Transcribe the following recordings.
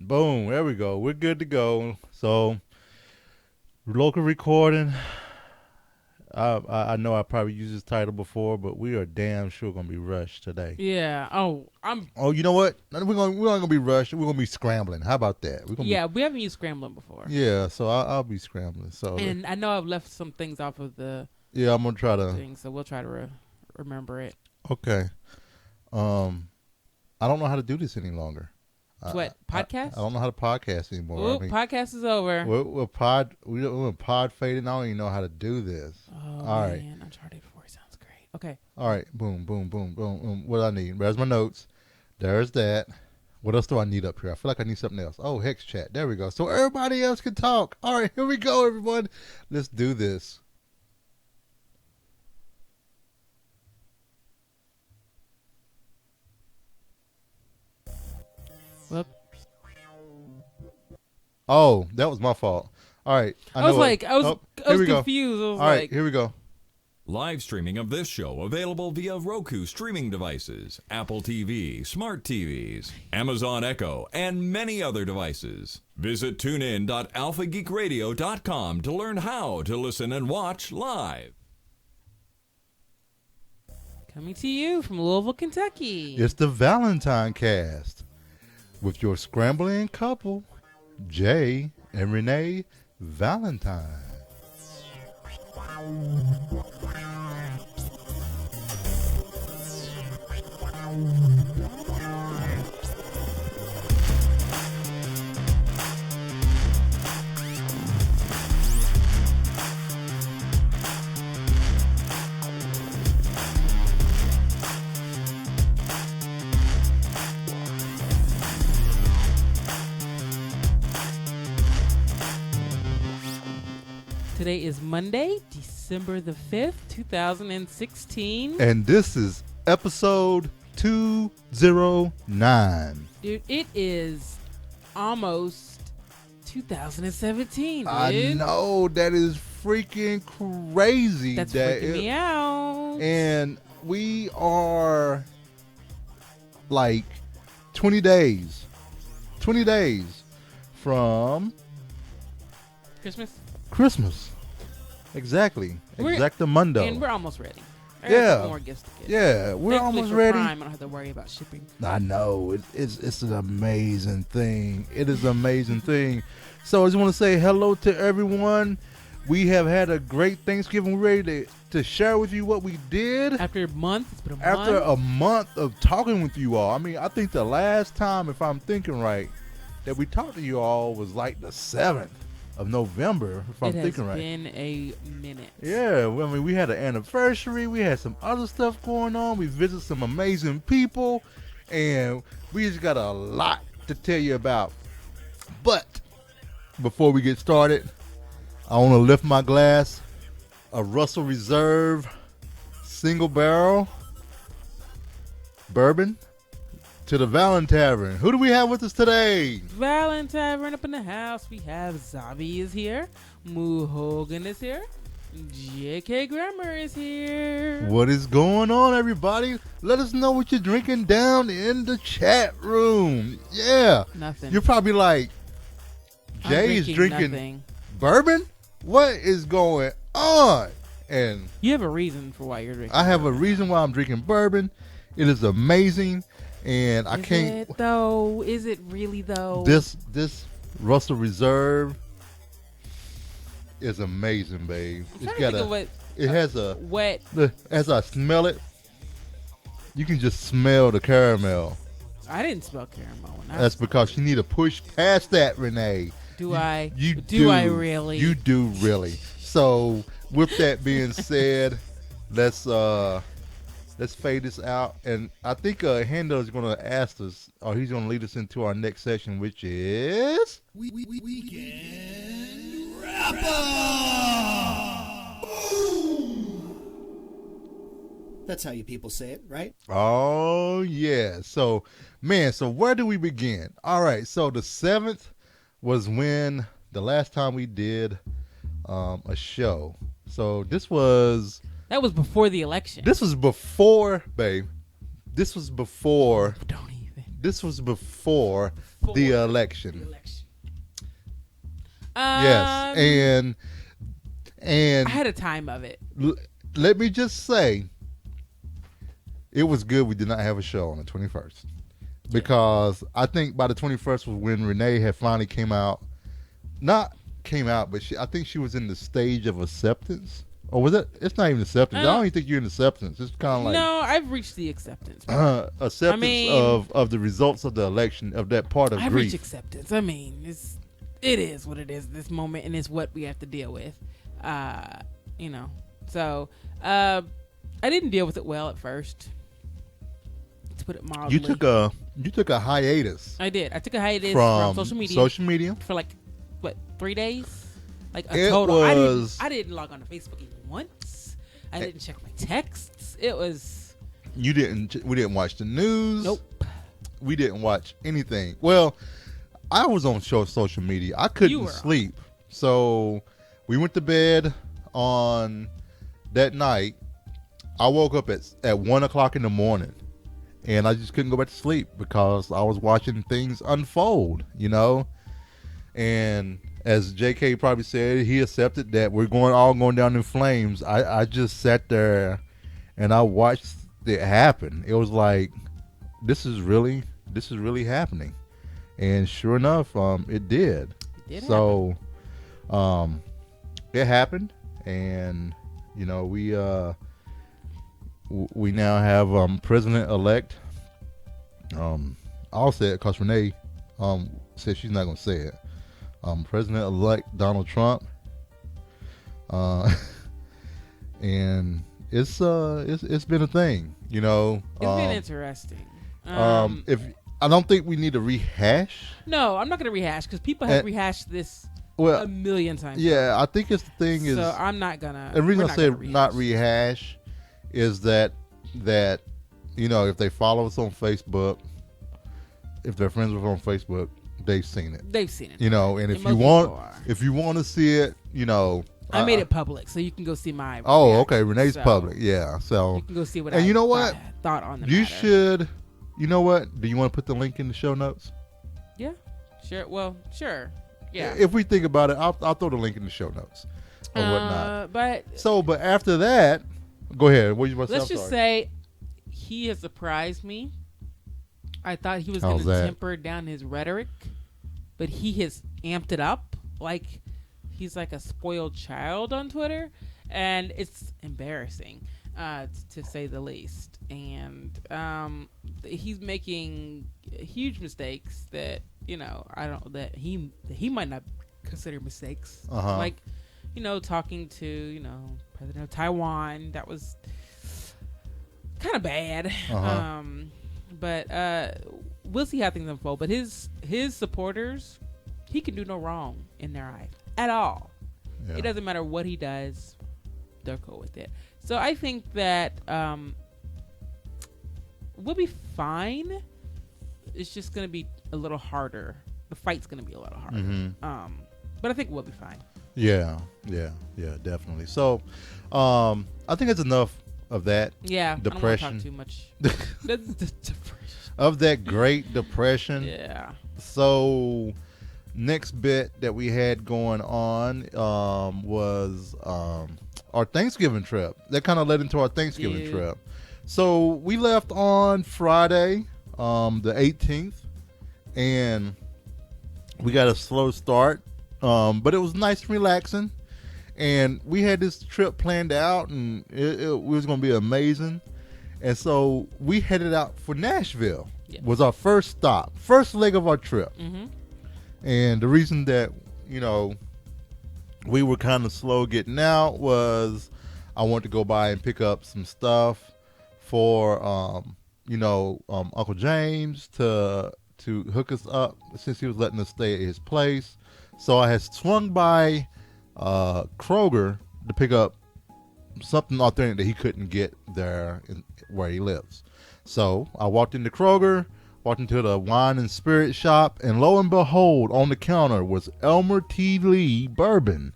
Boom. There we go. We're good to go. So, local recording. I know I probably used this title before, but we are damn sure gonna be rushed today. Yeah. Oh, you know what? We're not gonna be rushed. We're gonna be scrambling. How about that? We haven't used scrambling before. Yeah, so I'll be scrambling. So, and I know I've left some things off of the. Yeah, I'm gonna try to. So we'll try to remember it. Okay. I don't know how to do this any longer. What, podcast? I don't know how to podcast anymore. Ooh, podcast is over. We're pod fading. I don't even know how to do this. Oh, all right. Man, Uncharted 4 sounds great. Okay. All right. Boom, boom, boom, boom. What do I need? There's my notes. There's that. What else do I need up here? I feel like I need something else. Oh, Hex Chat. There we go. So everybody else can talk. All right, here we go, everyone. Let's do this. Whoop. Oh, that was my fault. All right. I was confused. All right, here we go. Live streaming of this show available via Roku streaming devices, Apple TV, smart TVs, Amazon Echo, and many other devices. Visit tunein.alphageekradio.com to learn how to listen and watch live. Coming to you from Louisville, Kentucky. It's the ValentineCast with your scrambling couple, Jay and Renee Valentine. Today is Monday, December the 5th, 2016. And this is episode 209. Dude, it is almost 2017, dude. I know, that is freaking crazy. That's freaking me out. And we are like 20 days from Christmas. Exactly. Exactamundo. And we're almost ready. Yeah. More gifts to get. Yeah, we're almost ready. Prime, I don't have to worry about shipping. I know. It's an amazing thing. It is an amazing thing. So I just want to say hello to everyone. We have had a great Thanksgiving. We're ready to share with you what we did. After a month. It's been a month. After a month of talking with you all. I mean, I think the last time, if I'm thinking right, that we talked to you all was like the 7th of November, if I'm thinking right. It has been a minute. Yeah, well, I mean, we had an anniversary. We had some other stuff going on. We visited some amazing people, and we just got a lot to tell you about. But before we get started, I want to lift my glass, a Russell Reserve single barrel bourbon, to the Valentine. Who do we have with us today? Valentine up in the house. We have Zabi is here. Moo Hogan is here. J.K. Grammer is here. What is going on, everybody? Let us know what you're drinking down in the chat room. Yeah. Nothing. You're probably like, Jay is drinking bourbon? What is going on? And you have a reason for why you're drinking I have a reason why I'm drinking bourbon. It is amazing. And I can't. Is it really though? This Russell Reserve is amazing, babe. It's got it has a wet. As I smell it, you can just smell the caramel. I didn't smell caramel. That's because you need to push past that, Renee. Do I? You do I really? You do really. So with that being said, let's fade this out, and I think Hendo is going to ask us, or he's going to lead us into our next session, which is Weekend Wrap Up. That's how you people say it, right? Oh yeah. So where do we begin? All right. So the 7th was when the last time we did a show. So that was before the election. This was before, babe. This was before. Don't even. This was before For the election. the election. Yes, and I had a time of it. let me just say, it was good we did not have a show on the 21st, because I think by the 21st was when Renee had finally but I think she was in the stage of acceptance. Or was it? It's not even acceptance. I don't even think you're in acceptance. It's kind of like No, I've reached the acceptance. acceptance of the results of the election, of that part of I've grief. reached acceptance. I mean, it is what it is this moment, and it's what we have to deal with. So I didn't deal with it well at first, to put it mildly. You took a hiatus. I did. I took a hiatus from social media. For like 3 days, like a total. I didn't log on to Facebook even once. I didn't check my texts. It was. We didn't watch the news. Nope. We didn't watch anything. Well, I was on social media. I couldn't sleep. So we went to bed on that night. I woke up at 1 o'clock in the morning, and I just couldn't go back to sleep because I was watching things unfold, and as JK probably said, he accepted that we're all going down in flames. I just sat there and I watched it happen. It was like, this is really happening. And sure enough, it did. It happened, and we now have President-elect. I'll say it because Renee said she's not going to say it. President-elect Donald Trump, and it's been a thing. It's been interesting. If I don't think we need to rehash. No, I'm not going to rehash because people have rehashed this a million times. Yeah, I think it's the thing is. So I'm not gonna. The reason I say not rehash is that if they follow us on Facebook, if they're friends with us on Facebook, they've seen it. And if you want to see it, I made it public, so you can go see my. Oh, okay. Renee's public, yeah. So you can go see what. And you know what? Thought on the you matter. should. You know what? Do you want to put the link in the show notes? Yeah, sure. Well, sure. Yeah. If we think about it, I'll throw the link in the show notes or whatnot. But after that, go ahead. What you want to say? Let's just say he has surprised me. I thought he was going to temper down his rhetoric, but he has amped it up like he's like a spoiled child on Twitter, and it's embarrassing to say the least. And he's making huge mistakes that that he might not consider mistakes. Like talking to President of Taiwan, that was kind of bad. But we'll see how things unfold. But his supporters, he can do no wrong in their eyes at all. Yeah. It doesn't matter what he does; they're cool with it. So I think that we'll be fine. It's just going to be a little harder. The fight's going to be a little harder. Mm-hmm. But I think we'll be fine. Yeah, definitely. So I think it's enough of that. Yeah, depression. I don't want to talk too much. That's depression. Of that Great Depression. Yeah. So next bit that we had going on was our Thanksgiving trip. That kind of led into our Thanksgiving trip. So we left on Friday, the 18th, and we got a slow start, but it was nice and relaxing. And we had this trip planned out, and it was going to be amazing. And so we headed out for Nashville. Yep. Was our first stop, first leg of our trip. Mm-hmm. And the reason that, we were kind of slow getting out was I wanted to go by and pick up some stuff for, Uncle James to hook us up since he was letting us stay at his place. So I had swung by Kroger to pick up something authentic that he couldn't get there where he lives. So I walked into Kroger, walked into the wine and spirit shop, and lo and behold, on the counter was Elmer T. Lee bourbon.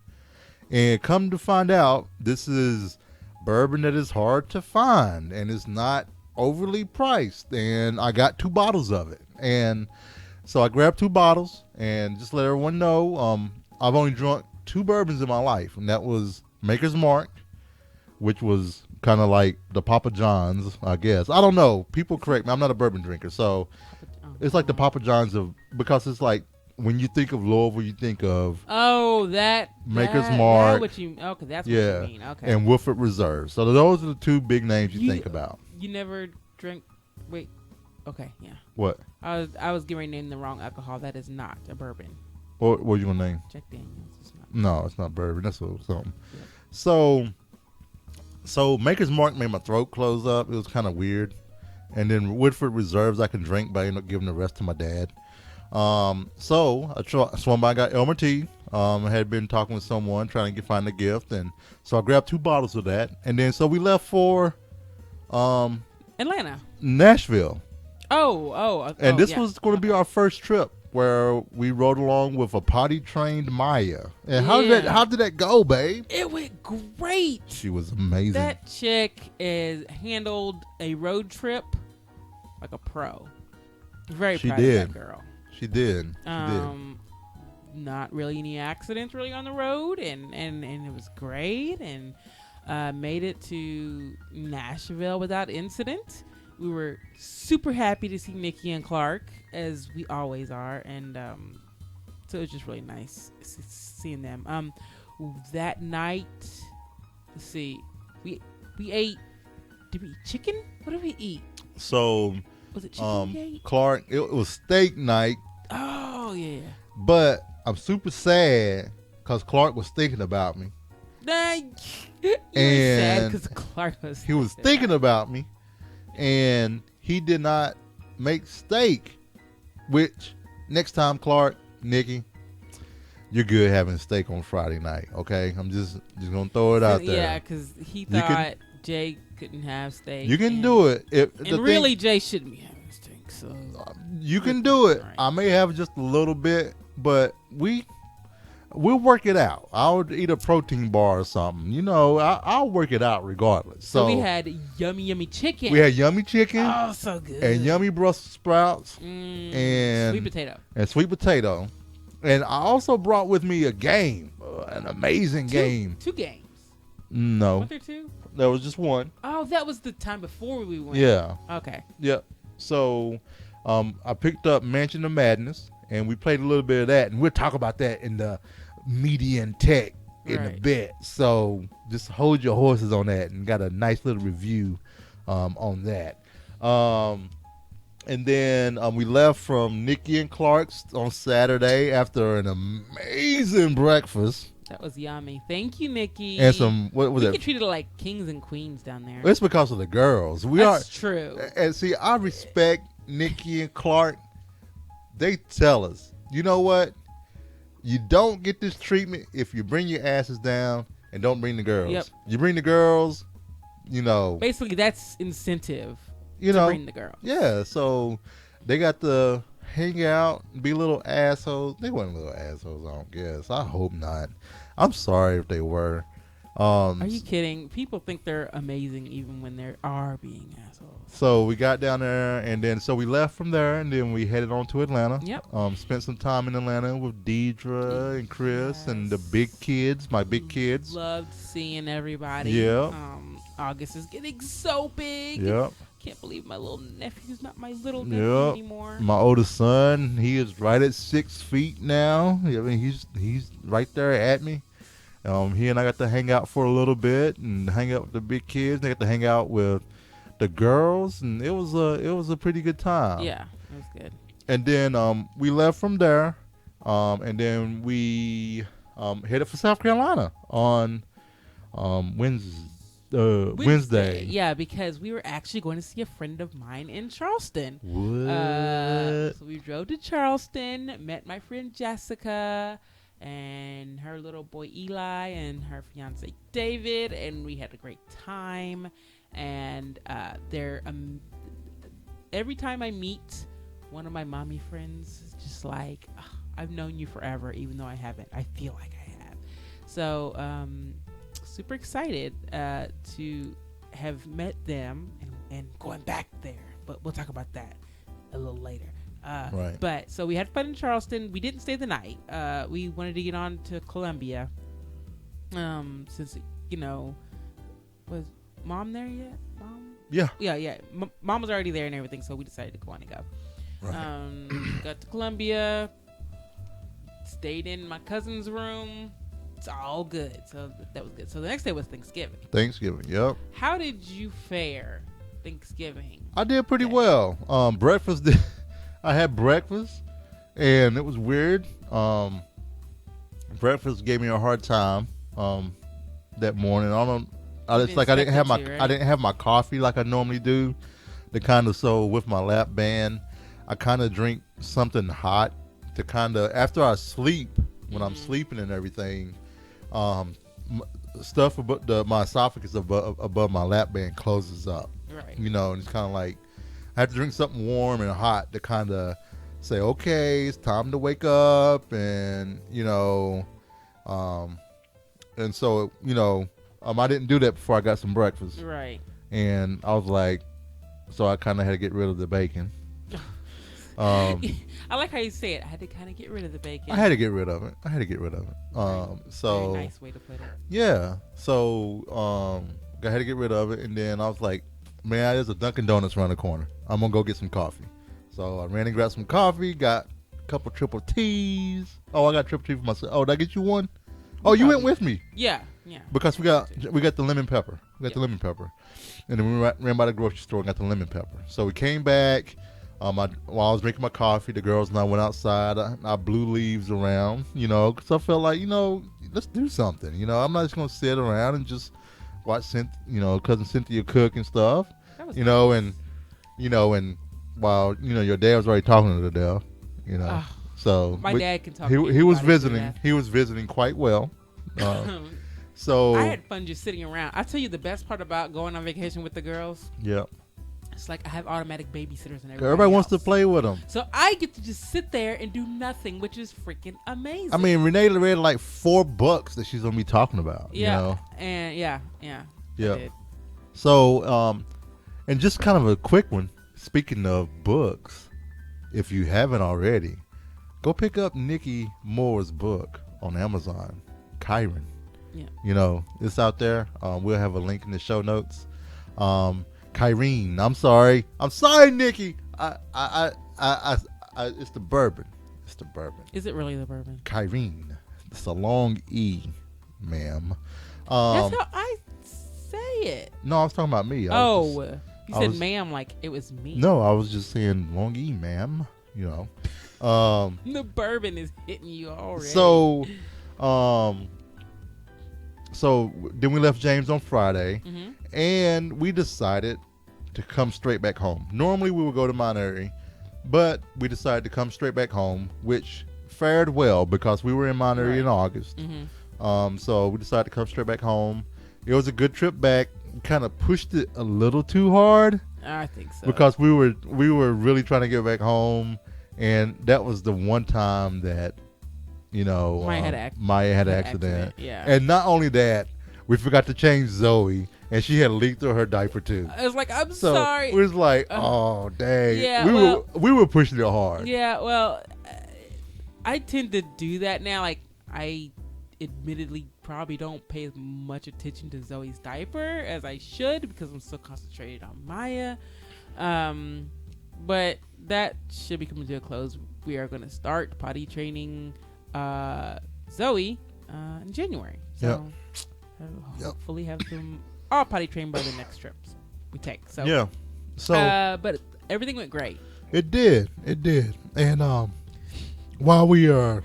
And come to find out, this is bourbon that is hard to find and is not overly priced. And I got 2 bottles of it. And So I grabbed 2 bottles and just let everyone know I've only drunk 2 bourbons in my life, and that was Maker's Mark, which was kind of like the Papa John's, I guess. I don't know. People correct me. I'm not a bourbon drinker, so it's like the Papa John's because it's like when you think of Louisville, you think of Maker's Mark. That's what you mean. Okay. And Woodford Reserve. So those are the 2 big names you think about. You never drink. Wait. Okay. Yeah. What? I was getting ready to name the wrong alcohol. That is not a bourbon. What are you gonna name? Jack Daniels. It's not. No, it's not bourbon. That's something. Yep. So Maker's Mark made my throat close up. It was kind of weird. And then Woodford Reserves I can drink, but I ended up giving the rest to my dad. So I swung by, got Elmer T. I had been talking with someone trying to find a gift, and so I grabbed 2 bottles of that, and then so we left for Atlanta, Nashville. And this was going to be our first trip where we rode along with a potty trained Maya. And how did that go, babe? It went great. She was amazing. That chick handled a road trip like a pro. Very proud of that girl. She did. Not really any accidents really on the road, and it was great, and made it to Nashville without incident. We were super happy to see Nikki and Clark, as we always are, and so it was just really nice seeing them. That night, let's see, we ate. Did we eat chicken? What did we eat? So was it chicken? Clark, it was steak night. Oh yeah. But I'm super sad because Clark was thinking about me. Sad because Clark was. He was thinking about me. And he did not make steak, which next time, Clark, Nikki, you're good having steak on Friday night, okay? I'm just going to throw it out there. Yeah, because he thought Jay couldn't have steak. You can do it. Jay shouldn't be having steak, so. You can do it. Right. I may have just a little bit, but we'll work it out. I'll eat a protein bar or something. I'll work it out regardless. So we had yummy chicken. We had yummy chicken. Oh, so good. And yummy Brussels sprouts. And sweet potato. And I also brought with me a game. An amazing game. 2 games. No. Weren't there 2? There was just one. Oh, that was the time before we went. Yeah. Okay. Yep. So I picked up Mansion of Madness. And we played a little bit of that. And we'll talk about that in the media and tech in a bit. So just hold your horses on that, and got a nice little review on that. And then we left from Nikki and Clark's on Saturday after an amazing breakfast. That was yummy. Thank you, Nikki. And what was we that? get treated like kings and queens down there. It's because of the girls. That's true. And see, I respect Nikki and Clark. They tell us, you know what? You don't get this treatment if you bring your asses down and don't bring the girls. Yep. You bring the girls, Basically, that's incentive to bring the girls. Yeah, so they got to hang out, be little assholes. They weren't little assholes, I don't guess. I hope not. I'm sorry if they were. Are you kidding? People think they're amazing even when they are being assholes. So we got down there, and then we left from there, and then we headed on to Atlanta. Yep. Spent some time in Atlanta with Deidre and Chris and the big kids, my big kids. Loved seeing everybody. Yeah. August is getting so big. Yep. Can't believe my little nephew's not my little nephew anymore. My oldest son, he is right at 6 feet now. I mean, he's right there at me. He and I got to hang out for a little bit and hang out with the big kids. They got to hang out with the girls, and it was a pretty good time. Yeah, it was good. And then we left from there, and then we headed for South Carolina on Wednesday. Yeah, because we were actually going to see a friend of mine in Charleston. What? So we drove to Charleston, met my friend Jessica and her little boy Eli and her fiance David, and we had a great time. And every time I meet one of my mommy friends, it's just like, I've known you forever, even though I haven't. I feel like I have. So super excited to have met them and going back there. But we'll talk about that a little later. Right. But so we had fun in Charleston. We didn't stay the night. We wanted to get on to Columbia. Since was Mom there yet? Mom? Yeah. Yeah. Mom was already there and everything, so we decided to go on and go. Right. Got to Columbia. Stayed in my cousin's room. It's all good. So that was good. So the next day was Thanksgiving. Yep. How did you fare Thanksgiving? I did pretty well. Breakfast. I had breakfast, and it was weird. Breakfast gave me a hard time that morning. I didn't have my coffee like I normally do. So with my lap band, I kind of drink something hot to kind of after I sleep when I'm sleeping and everything. Stuff about my esophagus above my lap band closes up. Right. And it's kind of like I have to drink something warm and hot to kind of say, okay, it's time to wake up, and and so I didn't do that before I got some breakfast. Right. And I was like, so I kind of had to get rid of the bacon. I like how you say it. I had to kind of get rid of the bacon. I had to get rid of it. So very nice way to put it. Yeah. So I had to get rid of it, and then I was like, man, there's a Dunkin' Donuts around the corner. I'm gonna go get some coffee. So I ran and grabbed some coffee. Got a couple triple T's. Oh, I got triple T for myself. Oh, did I get you one? Oh, you went with me. Yeah. Because we got the lemon pepper. The lemon pepper, and then we ran by the grocery store and got the lemon pepper. So we came back. While I was drinking my coffee, the girls and I went outside. I blew leaves around, because I felt like, let's do something. I'm not just gonna sit around and just watch, cousin Cynthia cook and stuff. And while your dad was already talking to Adele, so my dad can talk. He was visiting. He was visiting quite well. So I had fun just sitting around. I tell you the best part about going on vacation with the girls. Yeah. It's like I have automatic babysitters and everybody wants to play with them. So I get to just sit there and do nothing, which is freaking amazing. I mean, Renee read like 4 books that she's going to be talking about. Yeah. And yeah. So, and just kind of a quick one. Speaking of books, if you haven't already, go pick up Nikki Moore's book on Amazon, Kyron. Yeah. It's out there. We'll have a link in the show notes. Kyrene, I'm sorry, Nikki. It's the bourbon. Is it really the bourbon? Kyrene. It's a long E, ma'am. That's how I say it. No, I was talking about me. You said ma'am like it was me. No, I was just saying long E, ma'am. The bourbon is hitting you already. So then we left James on Friday, and we decided to come straight back home. Normally we would go to Monterey, but we decided to come straight back home, which fared well because we were in Monterey in August. So we decided to come straight back home. It was a good trip back. We kind of pushed it a little too hard. I think so. Because we were really trying to get back home, and that was the one time that Maya had an accident. Yeah. And not only that, we forgot to change Zoe, and she had leaked through her diaper too. I was like, I'm sorry. It was like, oh dang. Yeah, we were pushing it hard. Yeah, well, I tend to do that now. Like, I admittedly probably don't pay as much attention to Zoe's diaper as I should because I'm so concentrated on Maya. But that should be coming to a close. We are going to start potty training Zoe in January. So hopefully have them all potty trained by the next trips we take. So yeah. So but everything went great. It did. And while we are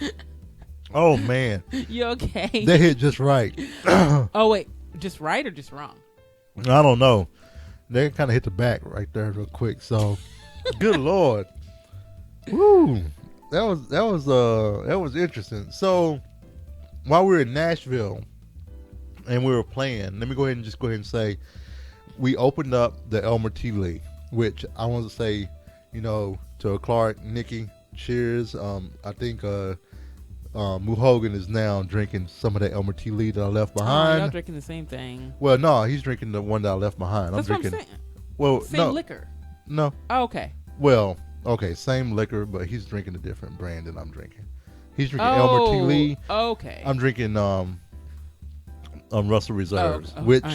oh man. You okay? They hit just right. Oh wait, just right or just wrong? I don't know. They kind of hit the back right there real quick. So good Lord. Woo. That was interesting. So while we were in Nashville and we were playing, let me go ahead and say we opened up the Elmer T. Lee, which I want to say, to Clark, Nikki, cheers. I think Muhogan is now drinking some of that Elmer T. Lee that I left behind. Y'all drinking the same thing. Well, no, he's drinking the one that I left behind. That's I'm drinking. What I'm saying. Well, same liquor. No. Oh, okay. Well, Okay, same liquor, but he's drinking a different brand than I'm drinking. He's drinking Elmer T. Lee. Okay. I'm drinking Russell Reserves, which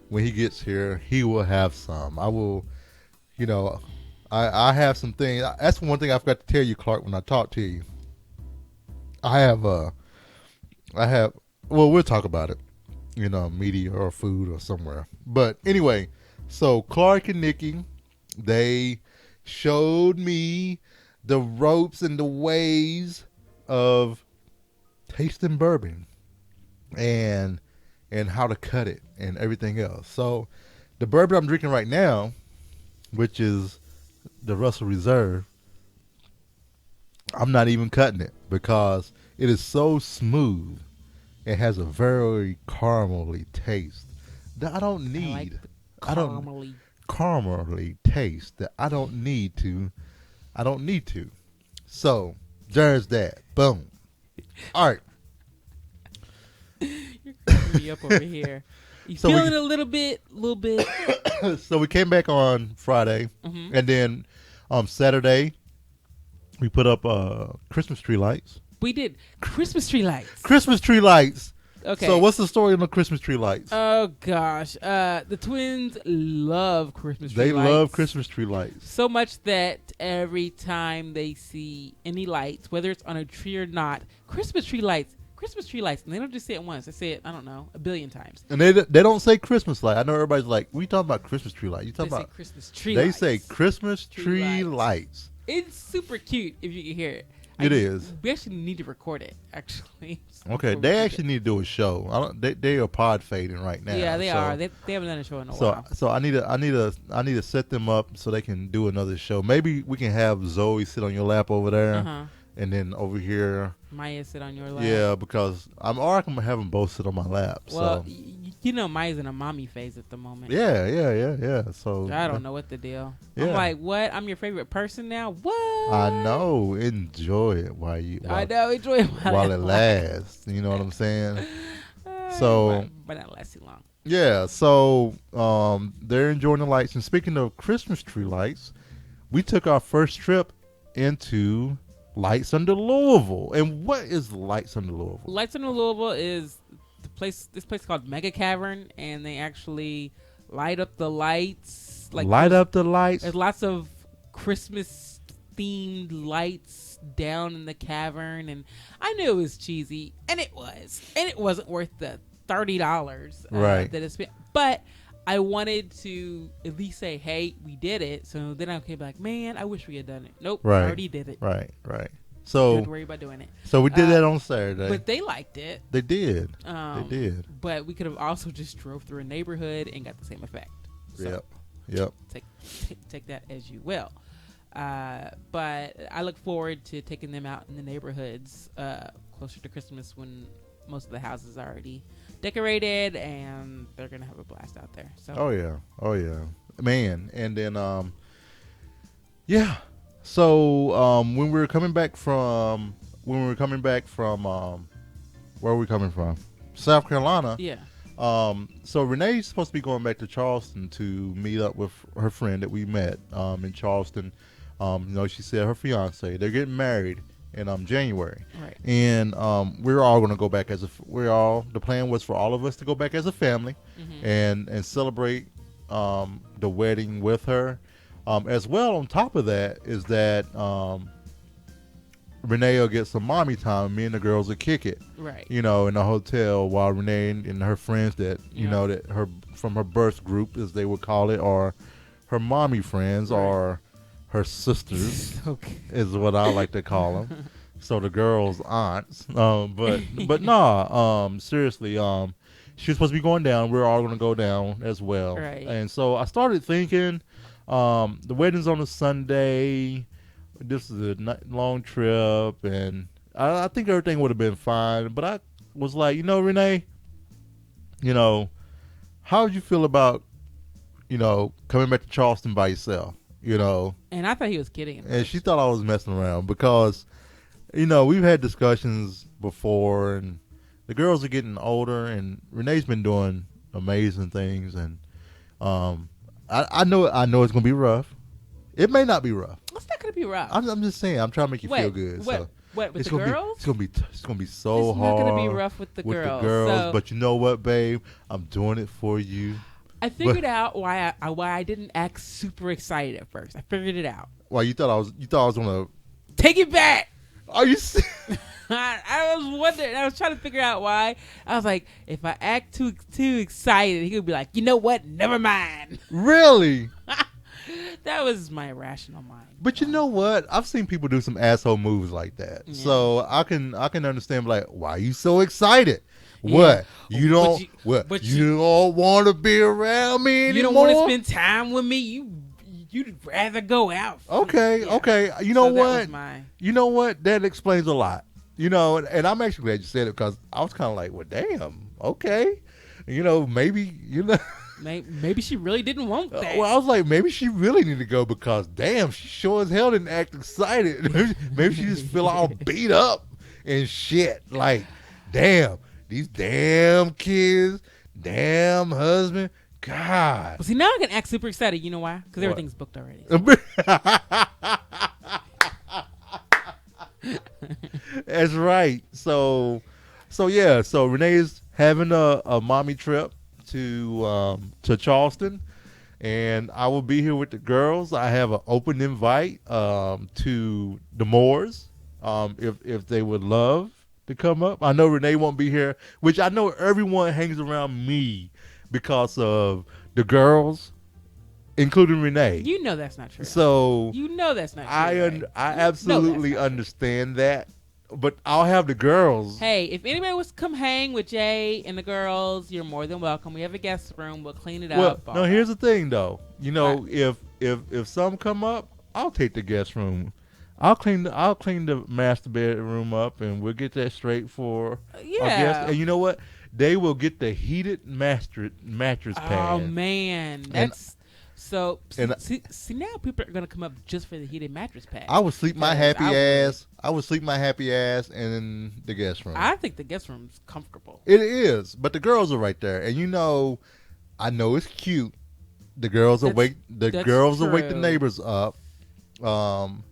when he gets here, he will have some. I will, I have some things. That's one thing I forgot to tell you, Clark, when I talked to you. Well, we'll talk about it, media or food or somewhere. But anyway, so Clark and Nikki, they showed me the ropes and the ways of tasting bourbon and how to cut it and everything else. So the bourbon I'm drinking right now, which is the Russell Reserve, I'm not even cutting it because it is so smooth. It has a very caramely taste that I don't need. Caramely taste that I don't need to. So there's that. Boom. All right. You're cracking me up over here. You so feeling a little bit. So we came back on Friday, and then Saturday we put up Christmas tree lights. We did Christmas tree lights. Christmas tree lights. Okay. So what's the story on the Christmas tree lights? Oh gosh, the twins love Christmas tree lights. They love Christmas tree lights so much that every time they see any lights, whether it's on a tree or not, Christmas tree lights, and they don't just say it once. They say it, I don't know, a billion times. And they don't say Christmas light. I know everybody's like, "We talking about Christmas tree light?" You talking about Christmas tree? They lights. say Christmas tree lights. It's super cute if you can hear it. It is. We actually need to record it. Actually. Okay, they actually need to do a show. They are pod fading right now. Yeah, they are. They haven't done a show in a while. So I need to set them up so they can do another show. Maybe we can have Zoe sit on your lap over there, and then over here Maya sit on your lap. Yeah, because I'm gonna have them both sit on my lap. Well, Maya's in a mommy phase at the moment. Yeah. So I don't know what the deal. Yeah. I'm like, what? I'm your favorite person now? What? I know. Enjoy it while enjoy it while it lasts. You know what I'm saying? So, but not last too long. Yeah. So they're enjoying the lights. And speaking of Christmas tree lights, we took our first trip into Lights Under Louisville. And what is Lights Under Louisville? Lights Under Louisville is this place called Mega Cavern, and they actually light up the lights. There's lots of Christmas themed lights down in the cavern, and I knew it was cheesy, and it wasn't worth the $30 that it spent. But I wanted to at least say, hey, we did it. So then I came back, man, I wish we had done it. Nope, I already did it. Right. So don't worry about doing it. So we did that on Saturday. But they liked it. They did. They did. But we could have also just drove through a neighborhood and got the same effect. So Yep. Take that as you will. But I look forward to taking them out in the neighborhoods closer to Christmas when most of the houses are already decorated and they're gonna have a blast out there. So. Oh yeah, man. And then So when we were coming back from where are we coming from? South Carolina. Yeah. So Renee's supposed to be going back to Charleston to meet up with her friend that we met in Charleston. She said her fiance, they're getting married in January. Right. And we're all going to go back the plan was for all of us to go back as a family and celebrate the wedding with her. As well, on top of that is that Renee will get some mommy time, and me and the girls will kick it. Right. In the hotel while Renee and her friends that her from her birth group, as they would call it, or her mommy friends or her sisters, is what I like to call them. So the girls' aunts. Seriously, she was supposed to be going down. We're all going to go down as well. Right. And so I started thinking, the wedding's on a Sunday. This is a long trip, and I think everything would have been fine. But I was like, Renee, how would you feel about, coming back to Charleston by yourself? And I thought he was kidding. And she thought I was messing around because, we've had discussions before, and the girls are getting older, and Renee's been doing amazing things, and I know it's gonna be rough. It may not be rough. It's not gonna be be rough. I'm just saying. I'm trying to make you feel good. What? So What with it's the gonna girls? It's gonna be so it's hard. It's not gonna be rough with the girls. So but you know what, babe? I'm doing it for you. I figured out why I didn't act super excited at first. I figured it out. Why you thought I was gonna take it back? Are you? I was wondering. I was trying to figure out why. I was like, if I act too excited, he could be like, you know what? Never mind. Really? That was my rational mind. But you know what? I've seen people do some asshole moves like that. Yeah. So I can understand like, why are you so excited? Yeah. What? You don't you don't want to be around me anymore? You don't want to spend time with me? You'd rather go out. Okay. You know what? You know what? That explains a lot. You know, and I'm actually glad you said it because I was kind of like, well, damn. Okay. You know, maybe, Maybe she really didn't want that. Well, I was like, maybe she really need to go because, damn, she sure as hell didn't act excited. Maybe she just feel all beat up and shit. Like, damn, these damn kids, damn husband, God. Well, see, now I can act super excited. You know why? Because everything's booked already. That's right. So Renee's having a mommy trip to Charleston, and I will be here with the girls. I have an open invite to the Moors if they would love to come up. I know Renee won't be here, which I know everyone hangs around me because of the girls, including Renee. You know that's not true. So you know that's not true. I absolutely understand that. But I'll have the girls. Hey, if anybody wants to come hang with Jay and the girls, you're more than welcome. We have a guest room. We'll clean it up. No, here's the thing, though. You know, if some come up, I'll take the guest room. I'll clean the master bedroom up, and we'll get that straight for our guests. And you know what? They will get the heated mattress pad. Oh man, that's. So see now people are gonna come up just for the heated mattress pad. I would sleep my happy ass. I would sleep my happy ass in the guest room. I think the guest room's comfortable. It is, but the girls are right there, and I know it's cute. The girls will wake the neighbors up.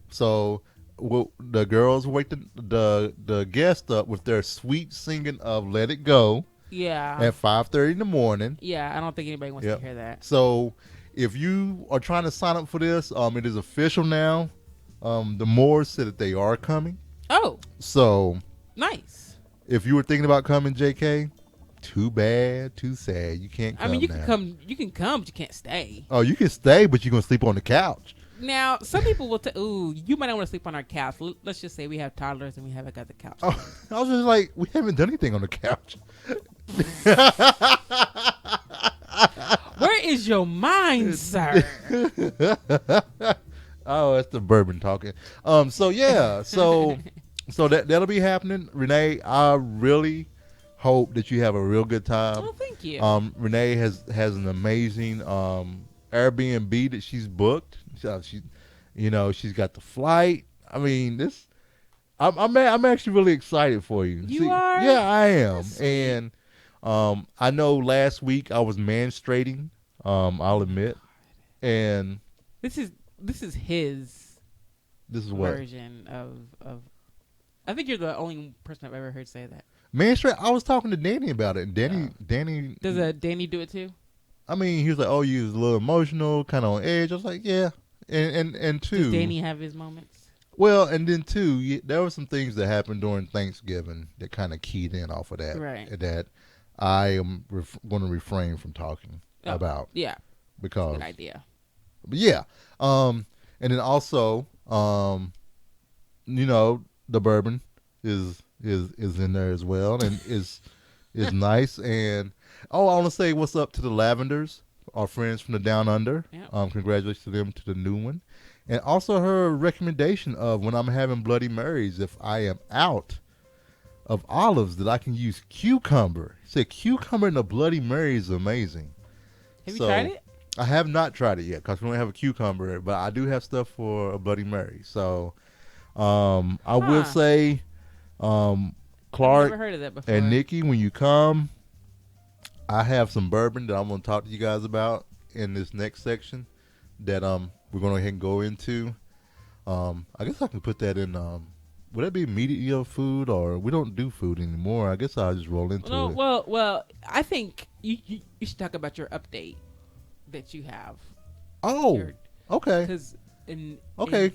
So the girls wake the guests up with their sweet singing of "Let It Go." Yeah. At 5:30 in the morning. Yeah, I don't think anybody wants to hear that. So if you are trying to sign up for this, it is official now. The Moors said that they are coming. Oh. So nice. If you were thinking about coming, JK, too bad, too sad. You can't come. I mean, you now. can come, but you can't stay. Oh, you can stay, but you're gonna sleep on the couch. Now, some people will you might not want to sleep on our couch. Let's just say we have toddlers and we haven't got the couch. Oh, I was just like, we haven't done anything on the couch. Where is your mind, sir? Oh, that's the bourbon talking. So that'll be happening. Renee, I really hope that you have a real good time. Oh, thank you. Renee has an amazing Airbnb that she's booked. She's got the flight. I mean, I'm actually really excited for you. You are? Yeah, I am. And I know last week I was menstruating. I'll admit. And this is his. This is what version of. I think you're the only person I've ever heard say that. Menstruate. I was talking to Danny about it, and Danny. Does Danny do it too? I mean, he was like, "Oh, you was a little emotional, kind of on edge." I was like, "Yeah," and two. Does Danny have his moments? Well, and then two, there were some things that happened during Thanksgiving that kind of keyed in off of that. Right. That I am going to refrain from talking about. Yeah. Because good idea. But yeah, and then also, the bourbon is in there as well, and is nice. And I want to say what's up to the Lavenders, our friends from the Down Under. Yep. Congratulations to them to the new one. And also her recommendation of when I'm having Bloody Marys, if I am out of olives, that I can use cucumber. Say cucumber in a Bloody Mary is amazing. Have you tried it? I have not tried it yet because we don't have a cucumber, but I do have stuff for a Bloody Mary. So I will say, Clark I've never heard of that before. And Nikki, when you come, I have some bourbon that I'm going to talk to you guys about in this next section that we're going to go ahead and go into. I guess I can put that in. Would that be media food, or we don't do food anymore? I guess I'll just roll into it. Well, I think you should talk about your update that you have. Oh, okay. Because in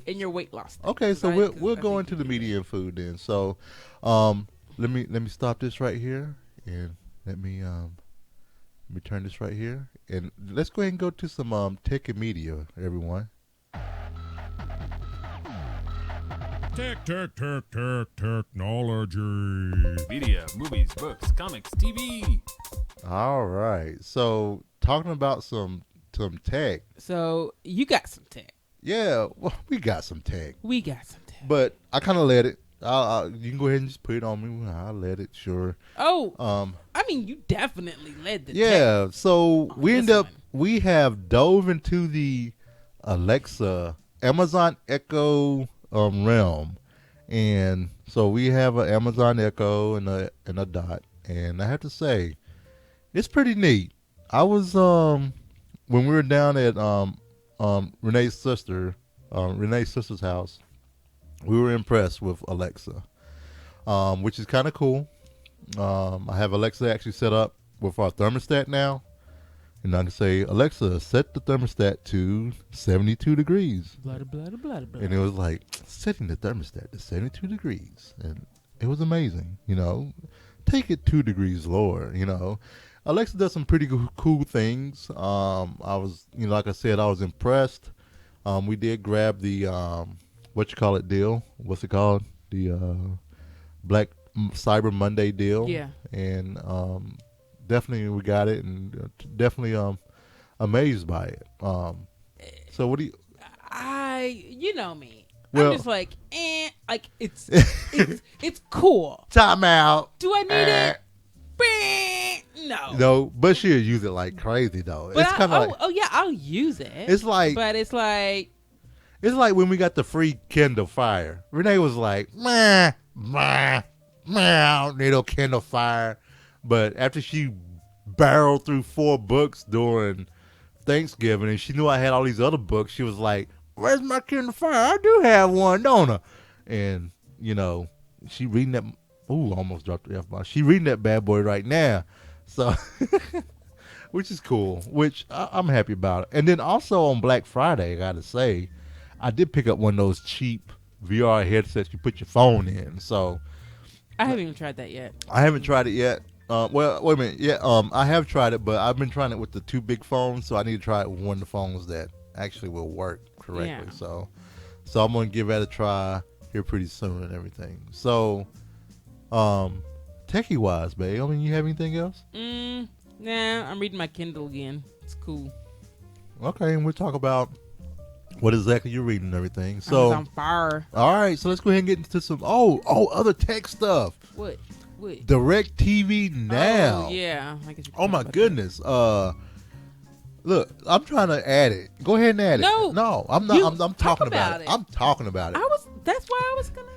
your weight loss. Okay, so we'll go into the media and food then. So, let me stop this right here, and let me turn this right here, and let's go ahead and go to some tech and media, everyone. Technology. Media, movies, books, comics, TV. All right. So talking about some tech. So you got some tech. Yeah, well, we got some tech. But I kind of let it. You can go ahead and just put it on me. I'll let it, sure. Oh, I mean, you definitely led the tech. Yeah, so we have dove into the Alexa, Amazon Echo realm, and so we have an Amazon Echo and a Dot, and I have to say, it's pretty neat. I was when we were down at Renee's sister's house, we were impressed with Alexa, which is kind of cool. I have Alexa actually set up with our thermostat now. And I can say, Alexa, set the thermostat to 72 degrees. Blah, blah, blah, blah. And it was like, setting the thermostat to 72 degrees. And it was amazing, Take it 2 degrees lower, Alexa does some pretty cool things. I was, like I said, I was impressed. We did grab the, deal. What's it called? The Black Cyber Monday deal. Yeah. And definitely we got it, and definitely amazed by it. So what do you? You know me. Well, I'm just like it's it's cool. Time out. Do I need it? No, but she'll use it like crazy though. But it's kind of like, yeah, I'll use it. It's like when we got the free Kindle Fire. Renee was like, I don't need no Kindle Fire. But after she barreled through 4 books during Thanksgiving, and she knew I had all these other books, she was like, where's my Kindle Fire? I do have one, don't I? And, she reading that. Ooh, almost dropped the F-bomb. She reading that bad boy right now. So, which is cool, which I'm happy about it. And then also on Black Friday, I got to say, I did pick up one of those cheap VR headsets you put your phone in. So, I haven't even tried that yet. I haven't tried it yet. Well, wait a minute. Yeah, I have tried it, but I've been trying it with the 2 big phones, so I need to try it with one of the phones that actually will work correctly. Yeah. So I'm going to give that a try here pretty soon and everything. So, techie-wise, babe, I mean, you have anything else? Nah, I'm reading my Kindle again. It's cool. Okay, and we'll talk about what exactly you're reading and everything. So, I'm on fire. All right, so let's go ahead and get into some, other tech stuff. What? Direct TV now. Oh, yeah. Oh my goodness. Look, I'm trying to add it. Go ahead and add it. No, I'm not. I'm talking about it. I'm talking about it. That's why I was gonna.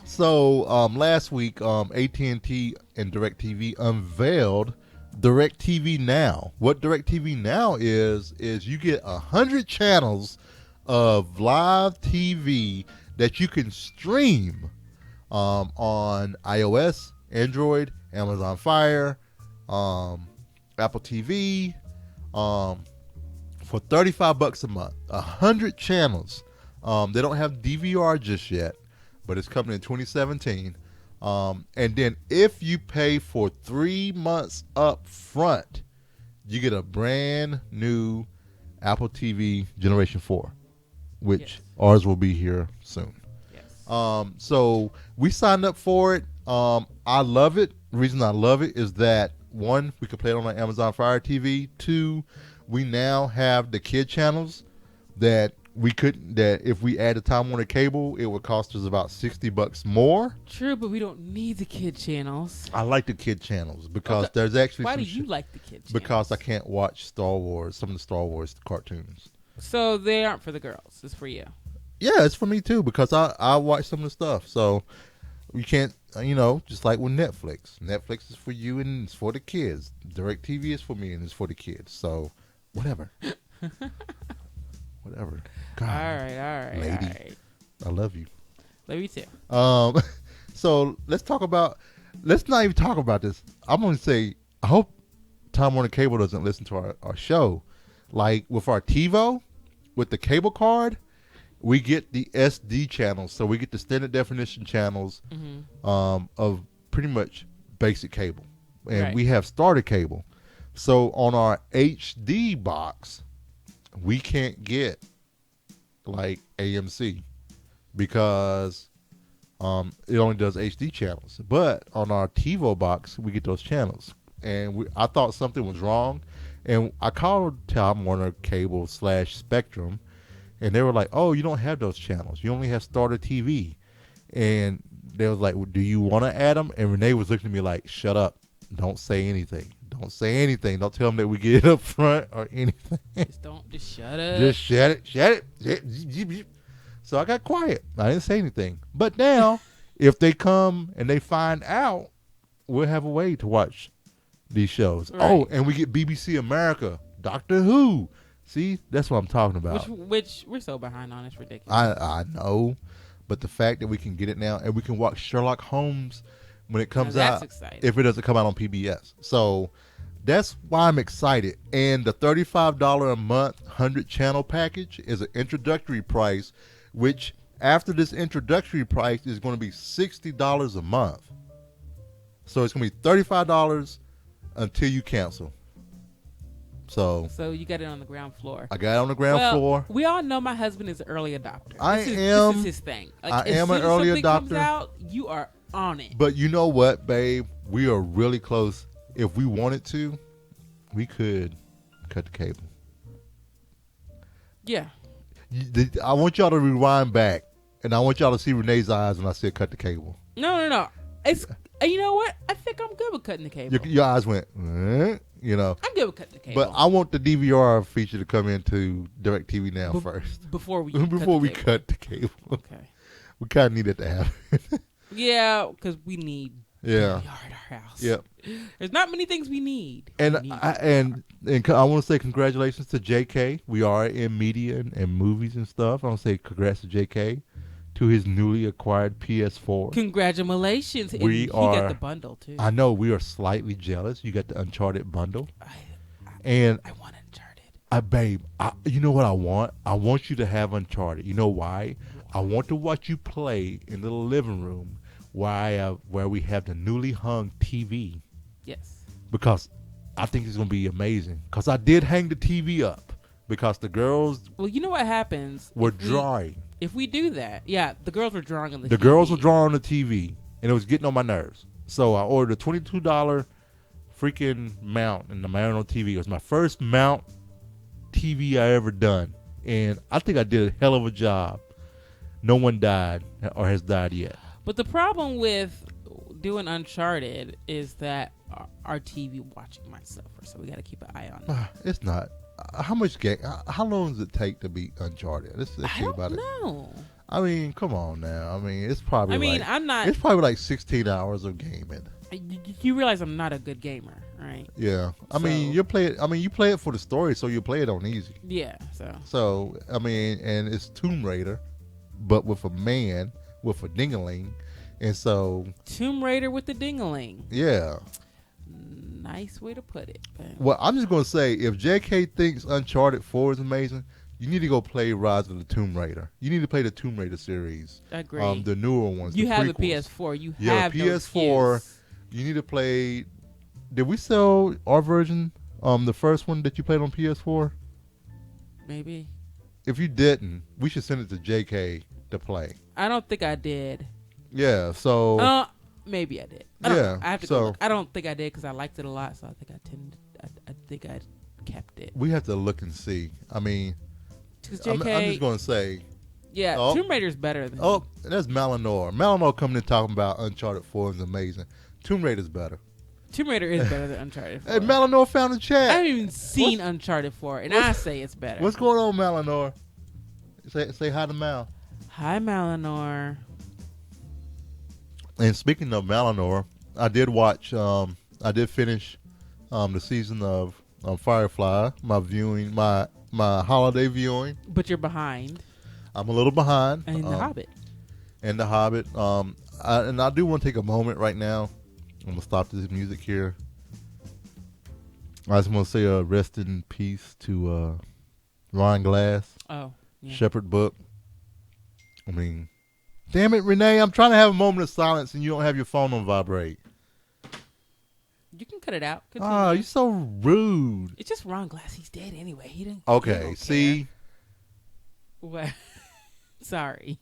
So last week, AT&T and DirecTV unveiled DirecTV Now. What DirecTV Now is you get 100 channels of live TV that you can stream on iOS, Android, Amazon Fire, Apple TV, for $35 a month. 100 channels. They don't have DVR just yet, but it's coming in 2017. And then if you pay for 3 months up front, you get a brand new Apple TV Generation 4, which ours will be here soon. Yes. So we signed up for it. I love it. The reason I love it is that, 1, we can play it on our Amazon Fire TV. 2, we now have the kid channels that we couldn't. That if we added Time Warner Cable, it would cost us about $60 more. True, but we don't need the kid channels. I like the kid channels because there's actually. Why do you like the kid channels? Because I can't watch Star Wars, some of the Star Wars cartoons. So they aren't for the girls. It's for you. Yeah, it's for me too because I watch some of the stuff. So you can't, just like with Netflix. Netflix is for you and it's for the kids. DirecTV is for me and it's for the kids. So whatever. Whatever. God, all right. lady. All right. I love you. Love you too. So let's not even talk about this. I'm going to say, I hope Time Warner Cable doesn't listen to our show. Like with our TiVo, with the cable card, we get the SD channels. So we get the standard definition channels of pretty much basic cable. And we have starter cable. So on our HD box, we can't get like AMC because it only does HD channels. But on our TiVo box, we get those channels. And I thought something was wrong. And I called Time Warner Cable / Spectrum. And they were like, oh, you don't have those channels. You only have starter TV. And they was like, well, do you want to add them? And Renee was looking at me like, shut up. Don't say anything. Don't say anything. Don't tell them that we get it up front or anything. Just shut up. Just shut it. So I got quiet. I didn't say anything. But now, if they come and they find out, we'll have a way to watch these shows. Right. Oh, and we get BBC America, Doctor Who. See, that's what I'm talking about. Which we're so behind on. It's ridiculous. I know. But the fact that we can get it now and we can watch Sherlock Holmes when it comes out, exciting. If it doesn't come out on PBS. So that's why I'm excited. And the $35 a month 100 channel package is an introductory price, which after this introductory price is going to be $60 a month. So it's going to be $35 until you cancel. So you got it on the ground floor. I got it on the ground floor. We all know my husband is an early adopter. This is his thing. Like, I am an early adopter. Comes out, you are on it. But you know what, babe? We are really close. If we wanted to, we could cut the cable. Yeah. I want y'all to rewind back, and I want y'all to see Renee's eyes when I said cut the cable. No. It's you know what? I think I'm good with cutting the cable. Your eyes went, you know. I'm good with cutting the cable. But I want the DVR feature to come into DirecTV Now first. Before we cut the cable. Okay. We kind of need it to happen. Yeah, because we need DVR at our house. Yep. There's not many things we need. And I want to say congratulations to JK. We are in media and movies and stuff. I want to say congrats to JK to his newly acquired PS4. Congratulations. He got the bundle too. I know we are slightly jealous. You got the Uncharted bundle. I want Uncharted. Babe, you know what I want? I want you to have Uncharted. You know why? I want to watch you play in the living room where we have the newly hung TV. Yes. Because I think it's going to be amazing. Because I did hang the TV up because the girls. Well, you know what happens? Were drawing. If we do that, the girls were drawing on the TV. The girls were drawing on the TV, and it was getting on my nerves. So I ordered a $22 freaking mount, and the mount on TV. It was my first mount TV I ever done, and I think I did a hell of a job. No one died or has died yet. But the problem with doing Uncharted is that our TV watching might suffer, so we got to keep an eye on it. It's not. How long does it take to beat Uncharted? Let's see about it. I don't know. I mean, come on now. I mean, it's probably. It's probably like 16 hours of gaming. You realize I'm not a good gamer, right? Yeah. I mean, you play it for the story, so you play it on easy. Yeah. So I mean, and it's Tomb Raider, but with a man with a ding-a-ling, and so. Tomb Raider with the ding-a-ling. Yeah. Nice way to put it. Well, I'm just going to say, if JK thinks Uncharted 4 is amazing, you need to go play Rise of the Tomb Raider. You need to play the Tomb Raider series. I agree. The newer ones. You have prequels. the PS4. You have PS4. You need to play. Did we sell our version? The first one that you played on PS4? Maybe. If you didn't, we should send it to JK to play. I don't think I did. Yeah, so. Maybe I did. I have to go look. I don't think I did because I liked it a lot, so I think I kept it. We have to look and see. I mean, JK, I'm just going to say. Yeah, Tomb Raider's better than. Oh, that's Malinor. Malinor coming in talking about Uncharted 4 is amazing. Tomb Raider's better. Tomb Raider is better than Uncharted 4. Hey, Malinor found the chat. I haven't even seen Uncharted 4, and I say it's better. What's going on, Malinor? Say hi to Mal. Hi, Malinor. And speaking of Malinor, I did watch. I did finish the season of Firefly. My holiday viewing. But you're behind. I'm a little behind. And The Hobbit. And The Hobbit. And I do want to take a moment right now. I'm going to stop this music here. I just want to say rest in peace to Ron Glass. Oh, yeah. Shepherd Book. I mean, damn it, Renee. I'm trying to have a moment of silence and you don't have your phone on vibrate. You can cut it out. Continue. Oh, you're so rude. It's just Ron Glass. He's dead anyway. He didn't. Okay, see? What? Sorry.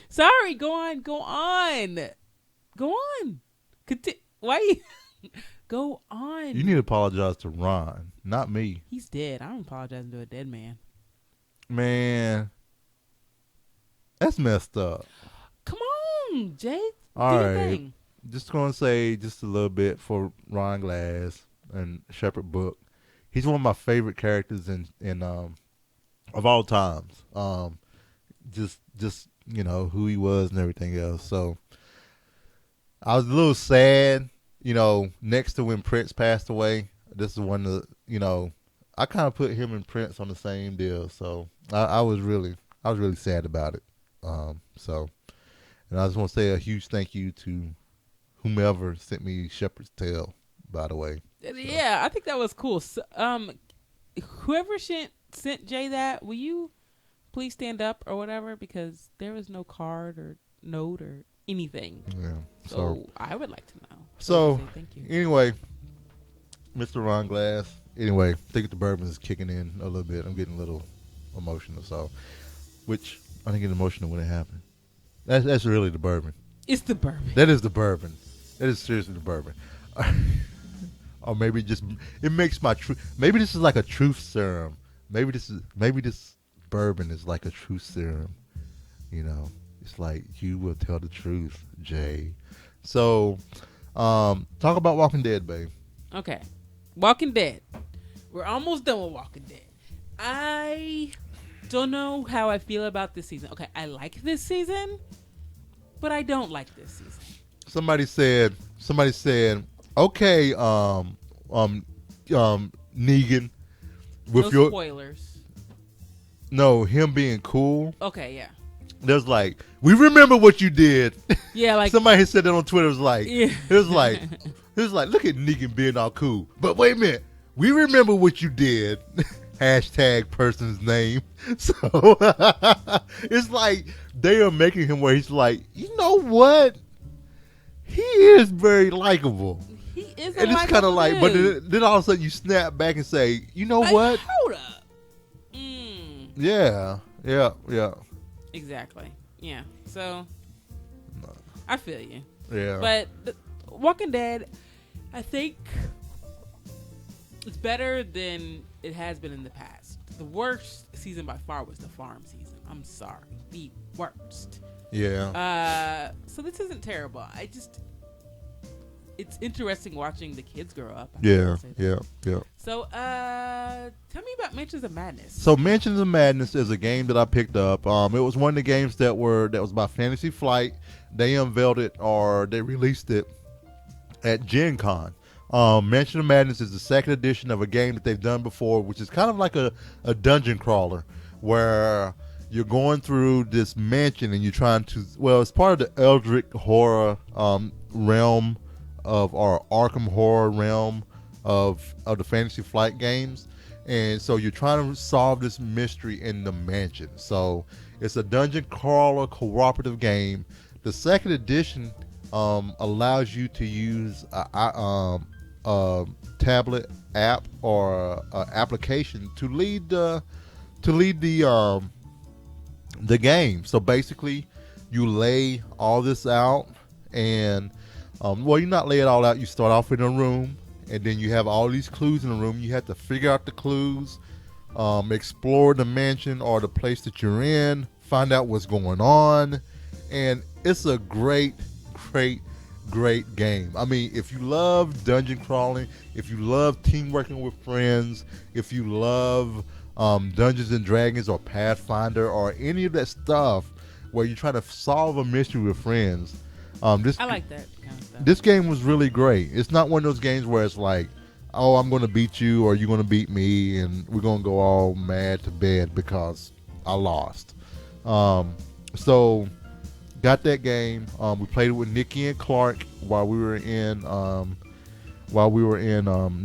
Sorry. Go on. Go on. Go on. Why you... Go on. You need to apologize to Ron, not me. He's dead. I don't apologize to a dead man. Man, that's messed up. Come on, Jay. All do your right. thing. Just going to say just a little bit for Ron Glass and Shepherd Book. He's one of my favorite characters in of all times. Just you know who he was and everything else. So I was a little sad, you know, next to when Prince passed away. This is one of the, you know, I kind of put him and Prince on the same deal. So I was really sad about it. So, and I just want to say a huge thank you to whomever sent me Shepherd's Tale, by the way. So. Yeah, I think that was cool. So, whoever sent Jay that, will you please stand up or whatever? Because there was no card or note or anything. Yeah. So I would like to know. So thank you. Anyway, Mr. Ron Glass. Anyway, I think the bourbon is kicking in a little bit. I'm getting a little emotional. So, which I didn't get emotional when it happened. That's really the bourbon. It's the bourbon. That is the bourbon. That is seriously the bourbon. Or maybe just it makes my truth. Maybe this is like a truth serum. Maybe this bourbon is like a truth serum. You know, it's like you will tell the truth, Jay. So, talk about Walking Dead, babe. Okay, Walking Dead. We're almost done with Walking Dead. I don't know how I feel about this season. Okay, I like this season, but I don't like this season. Somebody said, okay, Negan, with no spoilers. No, him being cool. Okay, yeah. There's like, we remember what you did. Yeah, like somebody had said that on Twitter. It was like, yeah. it was like, look at Negan being all cool. But wait a minute, we remember what you did. Hashtag person's name. So it's like they are making him where he's like, you know what? He is very likable. He is, and it's kind of like, but then all of a sudden you snap back and say, you know what? Hold up. Yeah. Exactly. Yeah. So I feel you. Yeah. But Walking Dead, I think it's better than it has been in the past. The worst season by far was the farm season. I'm sorry. The worst. Yeah. So this isn't terrible. It's interesting watching the kids grow up. Yeah. So, tell me about Mansions of Madness. So, Mansions of Madness is a game that I picked up. It was one of the games that was by Fantasy Flight. They unveiled it, or they released it at Gen Con. Mansion of Madness is the second edition of a game that they've done before, which is kind of like a dungeon crawler, where you're going through this mansion and you're trying to, well, it's part of the Eldritch horror realm or Arkham horror realm of the Fantasy Flight games. And so you're trying to solve this mystery in the mansion. So it's a dungeon crawler cooperative game. The second edition allows you to use a tablet app or application to lead the game. So basically, you lay all this out, and well, you not lay it all out. You start off in a room, and then you have all these clues in the room. You have to figure out the clues, explore the mansion or the place that you're in, find out what's going on, and it's a great game. I mean, if you love dungeon crawling, if you love team working with friends, if you love Dungeons and Dragons or Pathfinder or any of that stuff where you're trying to solve a mystery with friends, I like that kind of stuff. This game was really great. It's not one of those games where it's like, oh, I'm going to beat you or you're going to beat me and we're going to go all mad to bed because I lost. So got that game. We played it with Nikki and Clark while we were in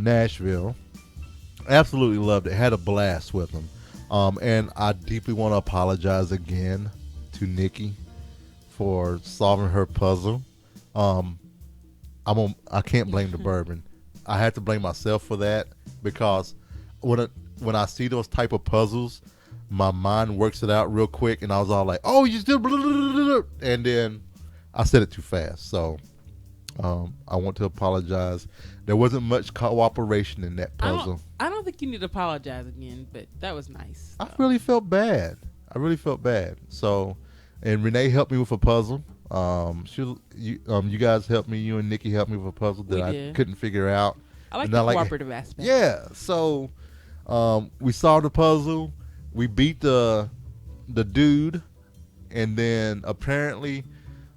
Nashville. Absolutely loved it. Had a blast with them. And I deeply want to apologize again to Nikki for solving her puzzle. I can't blame the bourbon. I had to blame myself for that because when I see those type of puzzles, my mind works it out real quick, and I was all like, "Oh, you still," and then I said it too fast. So I want to apologize. There wasn't much cooperation in that puzzle. I don't think you need to apologize again, but that was nice. I really felt bad. So, and Renee helped me with a puzzle. You guys helped me. You and Nikki helped me with a puzzle that I couldn't figure out. I like the cooperative aspect. Yeah. So, we solved the puzzle. We beat the dude, and then apparently,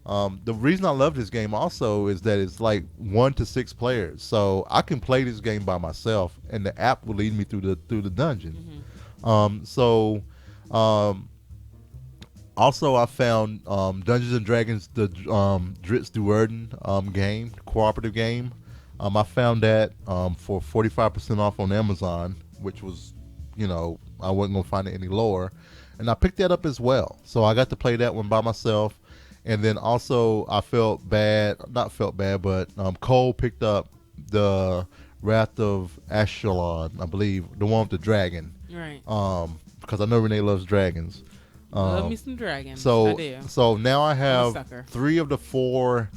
the reason I love this game also is that it's like 1 to 6 players. So I can play this game by myself, and the app will lead me through the dungeon. Mm-hmm. Also, I found Dungeons and Dragons, the Dritz Duerden game, cooperative game. I found that for 45% off on Amazon, which was, I wasn't going to find it any lower. And I picked that up as well. So I got to play that one by myself. And then also I but Cole picked up the Wrath of Ashalon, I believe, the one with the dragon. Right. Because I know Renee loves dragons. Love me some dragons. So, I do. So now I have 3 of the 4,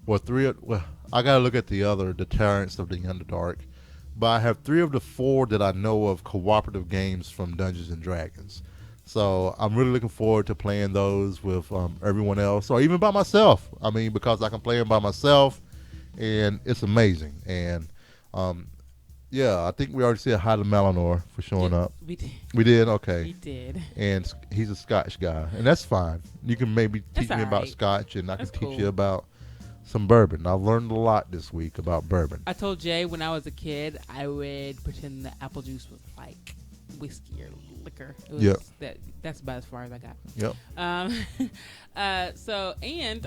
I got to look at the Tyrants of the Underdark. But I have 3 of the 4 that I know of cooperative games from Dungeons and Dragons. So I'm really looking forward to playing those with everyone else, or even by myself. I mean, because I can play them by myself, and it's amazing. And I think we already said hi to Malinor for showing up. We did. We did? Okay. We did. And he's a Scotch guy, and that's fine. You can maybe teach me about Scotch, and I can teach you about some bourbon. I've learned a lot this week about bourbon. I told Jay when I was a kid, I would pretend that apple juice was like whiskey or liquor. That's about as far as I got. Yep.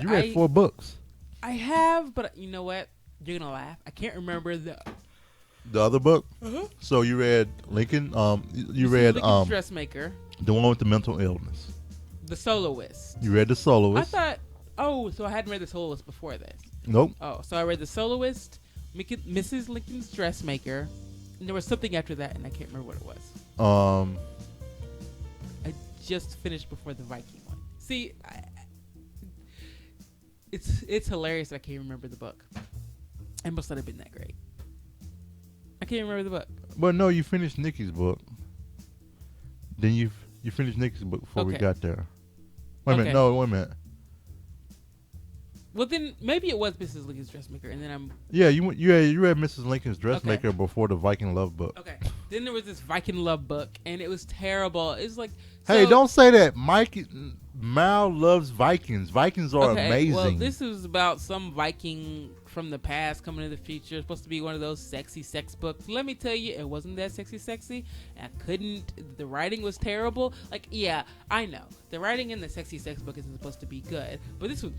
You read 4 books. I have, but you know what? You're gonna laugh. I can't remember the other book. Uh-huh. So you read Lincoln. You read Lincoln's Dressmaker, the one with the mental illness. The Soloist. You read The Soloist. I thought. Oh, so I hadn't read The Soloist before this. Nope. Oh, so I read The Soloist, Mrs. Lincoln's Dressmaker, and there was something after that, and I can't remember what it was. I just finished before the Viking one. See, it's hilarious that I can't remember the book. It must not have been that great. I can't remember the book. But no, you finished Nikki's book. Then you finished Nikki's book before we got there. Wait a minute. Well, then maybe it was Mrs. Lincoln's Dressmaker, and then I'm. Yeah, you read Mrs. Lincoln's Dressmaker before the Viking love book. Okay. Then there was this Viking love book, and it was terrible. It's like. Hey, don't say that. Mal loves Vikings. Vikings are amazing. Well, this is about some Viking from the past coming to the future. It's supposed to be one of those sexy sex books. Let me tell you, it wasn't that sexy. The writing was terrible. Like, yeah, I know. The writing in the sexy sex book isn't supposed to be good, but this was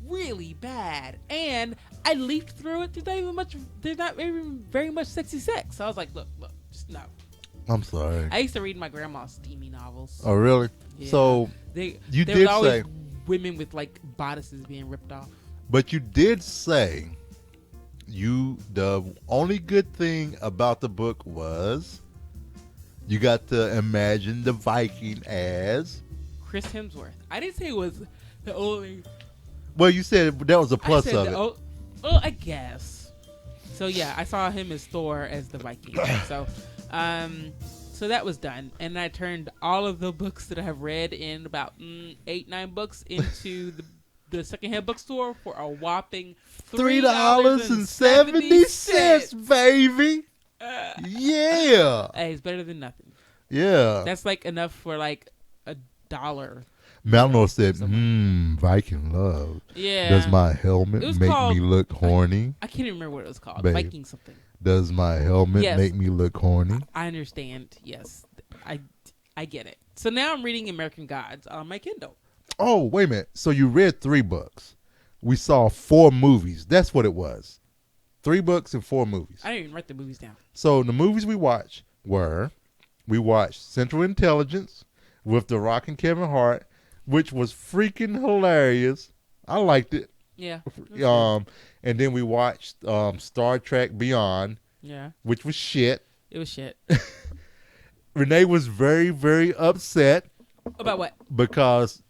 really bad, and I leafed through it. There's not very much sexy sex. So I was like, look, just no. I'm sorry. I used to read my grandma's steamy novels. Oh, really? Yeah. So there was always women with like bodices being ripped off. But you did say the only good thing about the book was you got to imagine the Viking as Chris Hemsworth. I didn't say it was the only. Well, you said that was a plus of it. Well, I guess. So yeah, I saw him as Thor as the Viking. So that was done, and I turned all of the books that I have read in about 8-9 books into the secondhand bookstore for a whopping $3.70, baby. Yeah. Hey, it's better than nothing. Yeah. That's like enough for like $1. Malinor said, Viking love. Yeah. Does my helmet make me look horny? I can't even remember what it was called. Babe. Viking something. Does my helmet make me look horny? I understand. Yes. I get it. So now I'm reading American Gods on my Kindle. Oh, wait a minute. So you read 3 books. We saw 4 movies. That's what it was. 3 books and 4 movies. I didn't even write the movies down. So the movies we watched were, we watched Central Intelligence with The Rock and Kevin Hart, which was freaking hilarious. I liked it. Yeah. And then we watched Star Trek Beyond, which was shit. It was shit. Renee was very, very upset. About what? Because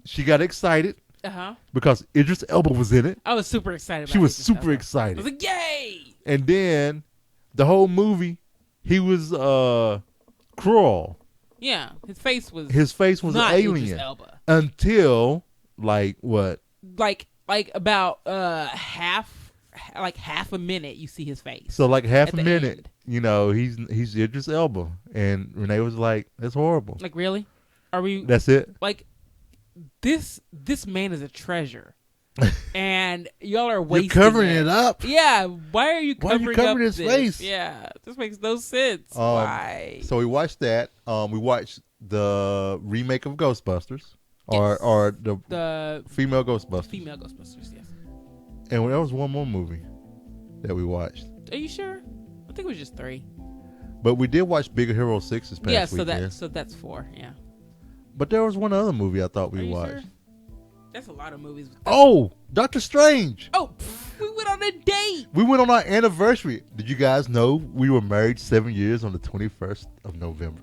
she got excited. Uh-huh. Because Idris Elba was in it. I was super excited about it. She was super excited. I was like, yay! And then the whole movie, he was cruel. Yeah. His face was not alien. Idris Elba. Until like what? Like about half a minute you see his face. So like half a minute, end. you know, he's Idris Elba. And Renee was like, that's horrible. Like, really? Are we That's it? Like this man is a treasure. And y'all are wasting You're covering it up. Yeah, why are you covering up his this? face? Yeah, this makes no sense. Why? So we watched that. We watched the remake of Ghostbusters, or the female Ghostbusters. Female Ghostbusters, yes. And there was one more movie that we watched. Are you sure? I think it was just 3. But we did watch Big Hero 6 this past weekend. So that's 4. Yeah. But there was one other movie I thought we watched. Sure? That's a lot of movies. Oh, Doctor Strange. Oh, we went on a date. We went on our anniversary. Did you guys know we were married 7 years on the 21st of November?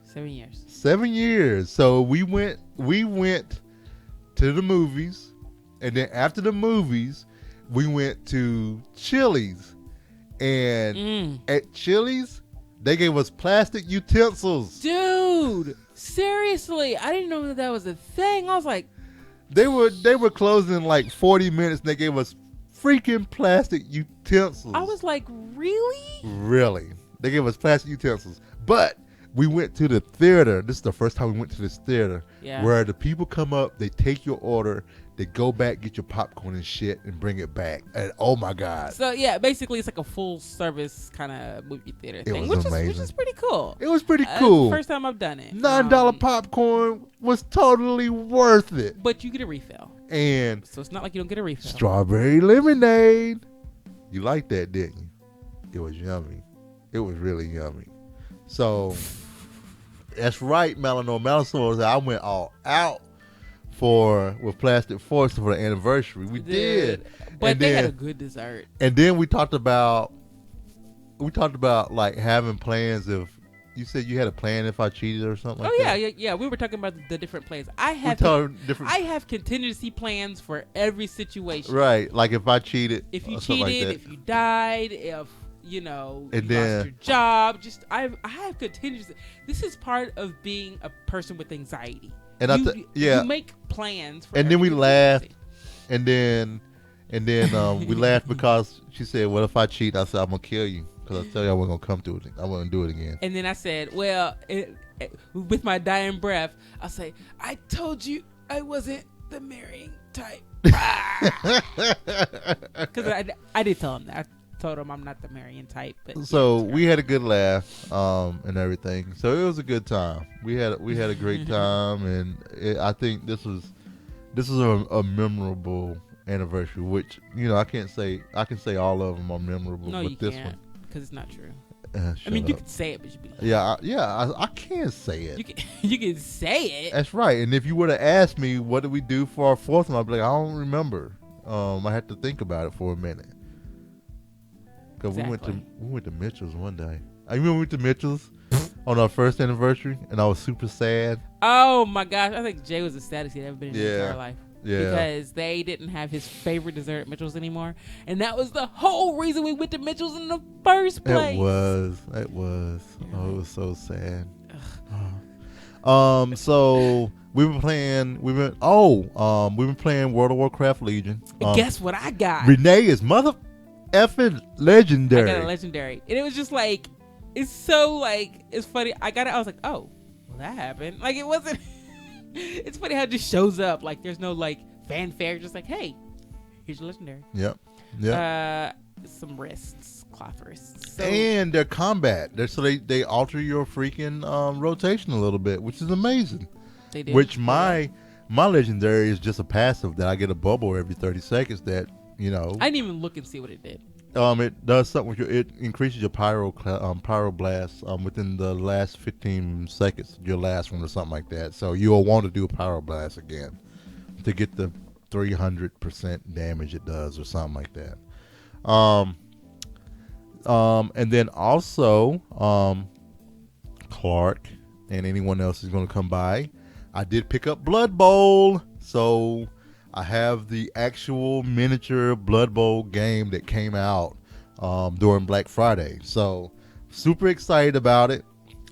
7 years. 7 years. So we went to the movies, and then after the movies, we went to Chili's. And at Chili's, they gave us plastic utensils. Dude, seriously, I didn't know that was a thing. I was like, They were closing in like 40 minutes, and they gave us freaking plastic utensils. I was like, really? Really? They gave us plastic utensils. But we went to the theater. This is the first time we went to this theater. Yeah. Where the people come up, they take your order, they go back, get your popcorn and shit, and bring it back. And oh my God. So yeah, basically it's like a full service kind of movie theater thing, was amazing. Which is pretty cool. It was pretty cool. First time I've done it. $9 popcorn was totally worth it. But you get a refill. And so it's not like you don't get a refill. Strawberry lemonade. You liked that, didn't you? It was yummy. It was really yummy. So that's right, Melano. Melano, I went all out with Plastic Force for the anniversary. We did. But and they had a good dessert. And then we talked about like having plans if you said you had a plan if I cheated or something like that. Yeah. We were talking about the different plans. I have contingency plans for every situation. Right. Like if I cheated. If you cheated, like if you died, if you know, and you then, lost your job. Just I have contingency. This is part of being a person with anxiety. And you make plans for and then we laughed, and then we laughed because she said, "What if I cheat?" I said, "I'm gonna kill you because I tell you I wasn't gonna come through it. I wasn't do it again." And then I said, "Well, with my dying breath, I'll say, I told you I wasn't the marrying type." Because I did tell him that. I told him I'm not the marrying type. But so we had a good laugh and everything. So it was a good time. We had a great time, and I think this was a memorable anniversary. Which I can't say I can say all of them are memorable. No, but you this can't, one because it's not true. I mean, you can say it, but you be I can say it. You can say it. That's right. And if you would have asked me what did we do for our 4th one, I'd be like, I don't remember. I had to think about it for a minute. Because we went to Mitchell's one day. I remember we went to Mitchell's on our 1st anniversary, and I was super sad. Oh my gosh! I think Jay was the saddest he'd ever been in his entire life. Yeah. Because they didn't have his favorite dessert at Mitchell's anymore, and that was the whole reason we went to Mitchell's in the first place. It was. Yeah. Oh, it was so sad. So we've been playing World of Warcraft Legion. Guess what I got? Renee is mother effing legendary. I got a legendary, and it was just like, it's so like, it's funny. I got it. I was like, oh, well, that happened. Like, it wasn't. It's funny how it just shows up. Like, there's no like fanfare. Just like, hey, here's your legendary. Yep. some wrists, cloth wrists. So, And their combat. So they alter your freaking rotation a little bit, which is amazing. they do. Which my legendary is just a passive that I get a bubble every 30 seconds that, I didn't even look and see what it did. it does something with it increases your pyro blast within the last 15 seconds, your last one or something like that. So you'll want to do a pyro blast again to get the 300% damage it does or something like that. And then also Clark and anyone else is going to come by. I did pick up Blood Bowl, so I have the actual miniature Blood Bowl game that came out during Black Friday. So super excited about it.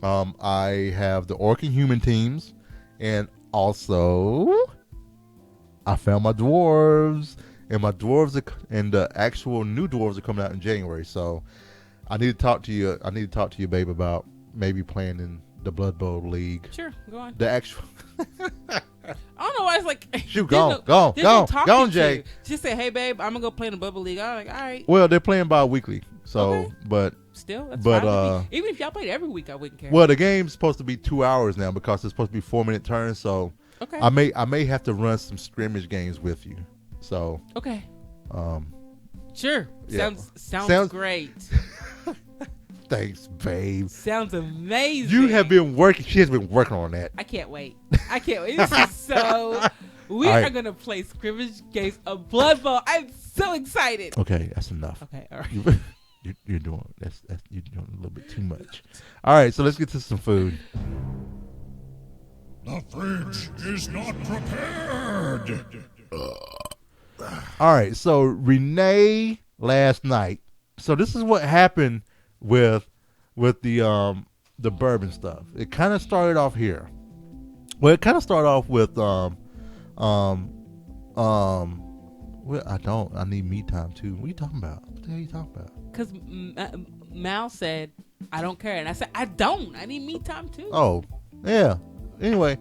I have the Orc and Human teams, and also I found my dwarves, and my dwarves and the actual new dwarves are coming out in January. So I need to talk to you. Babe, about maybe playing in the Blood Bowl League. Sure, go on. The actual. I don't know why it's like. Shoot, go on, Jay. Just say, hey, babe, I'm gonna go play in the Bubble League. I'm like, all right. Well, they're playing bi-weekly, so Okay. but Still, that's but, fine with me. Even if y'all played every week, I wouldn't care. well, the game's supposed to be 2 hours now because it's supposed to be 4-minute turns. So Okay. I may have to run some scrimmage games with you. So Okay. Yeah. Sure. Sounds great. Thanks, babe. Sounds amazing. You have been working. She has been working on that. I can't wait. This is so. We All right. are gonna play scrimmage games of Blood Bowl. I'm so excited. Okay, that's enough. Okay. All right. You're doing you're doing a little bit too much. All right, so let's get to some food. The fridge is not prepared. All right, so Renee last night. So this is what happened with the bourbon stuff. It kind of started off here. Well, it kind of started off with well, I need me time too. What are you talking about? What the hell are you talking about? Because Mal said, I don't care. And I said, I don't. I need me time too. Oh, yeah. Anyway.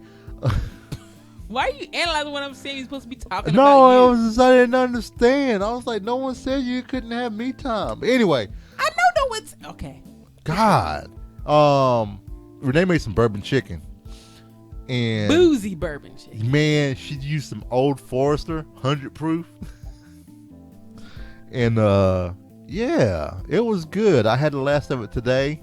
Why are you analyzing what I'm saying? You're supposed to be talking No, about you. I didn't understand. I was like, no one said you couldn't have me time. But anyway. I know what's... Okay. God. Renee made some bourbon chicken. And Boozy bourbon chicken. man, she used some Old Forester 100 proof. And yeah, it was good. I had the last of it today.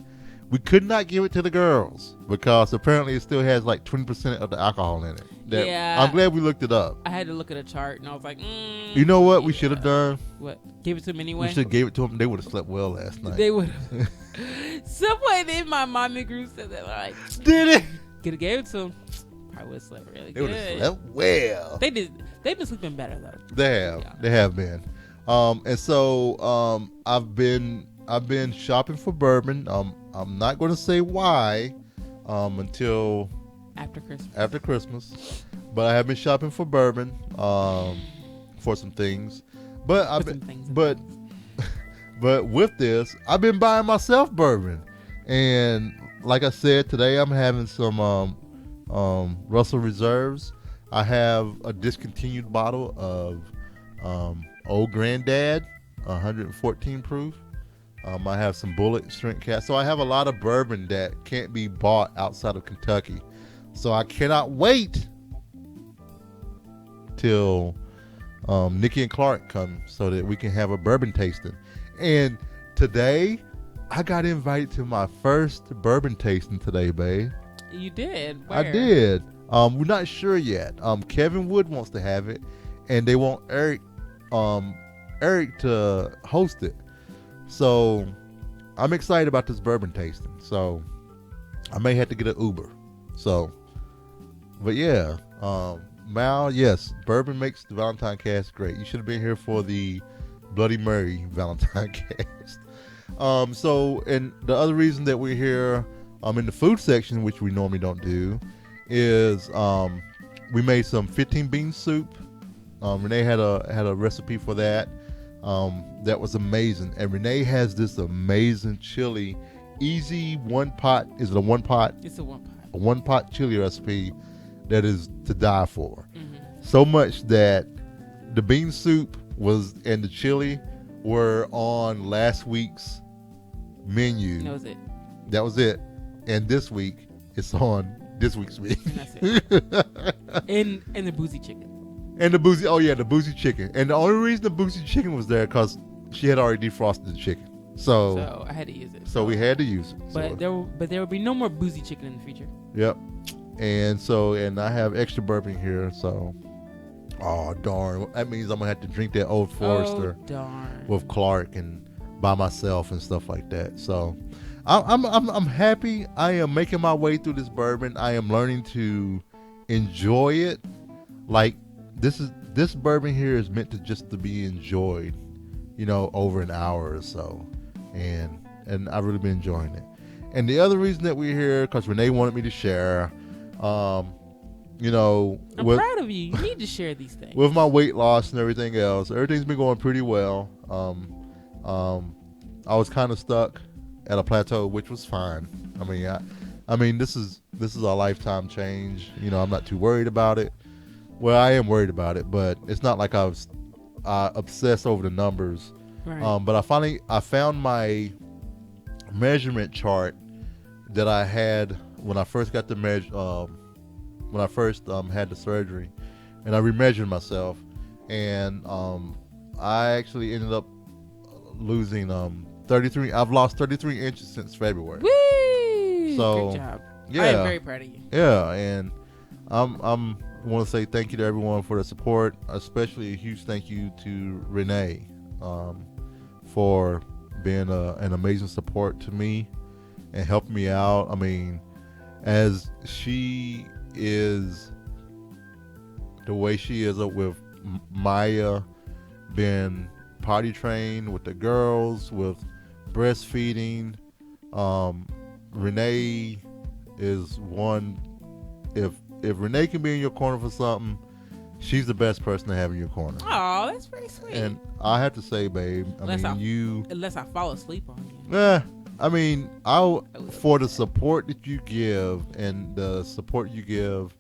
We could not give it to the girls because apparently it still has like 20% of the alcohol in it. Yeah. I'm glad we looked it up. I had to look at a chart and I was like, You know what we should have done? What? Give it to them anyway? We should have gave it to them. They would have slept well last night. They would have. Someone in my mommy group said that, like, Did it? could have gave it to them. Probably would have slept really They would have good. slept well. They did. They've been sleeping better though. They have. Yeah. They have been. And so I've been shopping for bourbon. I'm not going to say why until After Christmas. but I have been shopping for bourbon for some things. But but with this, I've been buying myself bourbon. And like I said, today I'm having some Russell Reserves. I have a discontinued bottle of Old Granddad, 114 proof. I have some Bullet Strength Cast. So I have a lot of bourbon that can't be bought outside of Kentucky. So I cannot wait till Nikki and Clark come so that we can have a bourbon tasting. And today, I got invited to my first bourbon tasting today, babe. You did? Where? I did. We're not sure yet. Kevin Wood wants to have it, and they want Eric to host it. So I'm excited about this bourbon tasting. So I may have to get an Uber. So, but yeah, Mal, yes, bourbon makes the ValentineCast great. You should have been here for the Bloody Mary ValentineCast. So, and the other reason that we're here in the food section, which we normally don't do, is we made some 15 bean soup. Renee had a recipe for that. That was amazing. And Renee has this amazing chili, easy one pot. Is it a one pot? It's a one pot. A one pot chili recipe that is to die for. Mm-hmm. So much that the bean soup and the chili were on last week's menu. That was it. That was it. And this week, it's on this week's menu. That's it. and the boozy chicken. And the boozy, the boozy chicken. And the only reason the boozy chicken was there because she had already defrosted the chicken. So I had to use it. So we had to use it. But there will be no more boozy chicken in the future. Yep. And I have extra bourbon here. So, oh darn, that means I'm gonna have to drink that Old Forester with Clark and by myself and stuff like that. So, I'm happy. I am making my way through this bourbon. I am learning to enjoy it. Like this bourbon here is meant to just to be enjoyed, over an hour or so, and I've really been enjoying it. And the other reason that we're here, because Renee wanted me to share, I'm proud of you. You need to share these things. With my weight loss and everything else, everything's been going pretty well. I was kind of stuck at a plateau, which was fine. I mean, this is a lifetime change. I'm not too worried about it. Well, I am worried about it, but it's not like I was obsessed over the numbers. Right. But I found my measurement chart that I had when I first got the when I first had the surgery, and I remeasured myself, and I actually ended up losing 33. I've lost 33 inches since February. Woo! So, great job. Yeah, I am very proud of you. Yeah, and I want to say thank you to everyone for the support, especially a huge thank you to Renee for being an amazing support to me and helping me out. I mean, as she is the way she is with Maya, being potty trained with the girls, with breastfeeding. Renee is one. If Renee can be in your corner for something, she's the best person to have in your corner. Oh, that's very sweet. And I have to say, babe, unless I fall asleep on you. For the support that you give and the support you give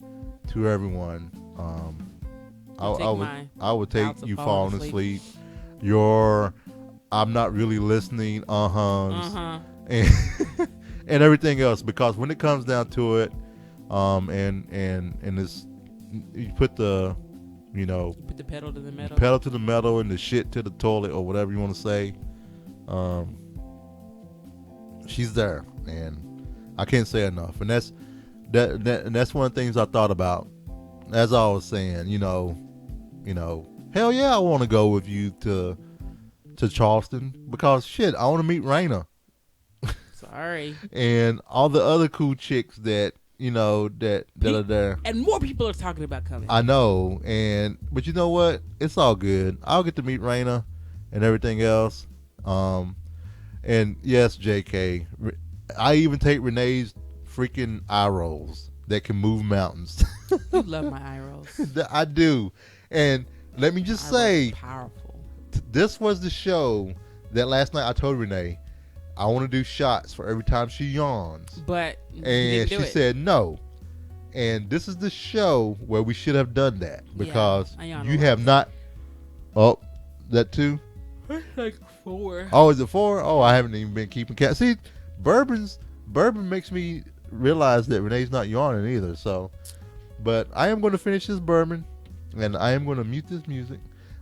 to everyone, I would take you falling asleep. I'm not really listening, and and everything else, because when it comes down to it, and it's, you put the pedal to the metal, and the shit to the toilet, or whatever you want to say. She's there, and I can't say enough. And that's one of the things I thought about as I was saying. Hell yeah, I want to go with you to Charleston, because shit, I want to meet Raina. Sorry. And all the other cool chicks that that are there. And more people are talking about coming. I know, but you know what? It's all good. I'll get to meet Raina and everything else. And yes, JK, I even take Renee's freaking eye rolls that can move mountains. You love my eye rolls. I do. And let me just say, powerful. This was the show that last night I told Renee I want to do shots for every time she yawns. But and she said no. And this is the show where we should have done that, because you have not. Oh, that too? It's like 4. Oh, is it 4? Oh, I haven't even been keeping count. See, bourbon makes me realize that Renee's not yawning either. So, but I am going to finish this bourbon, and I am going to mute this music.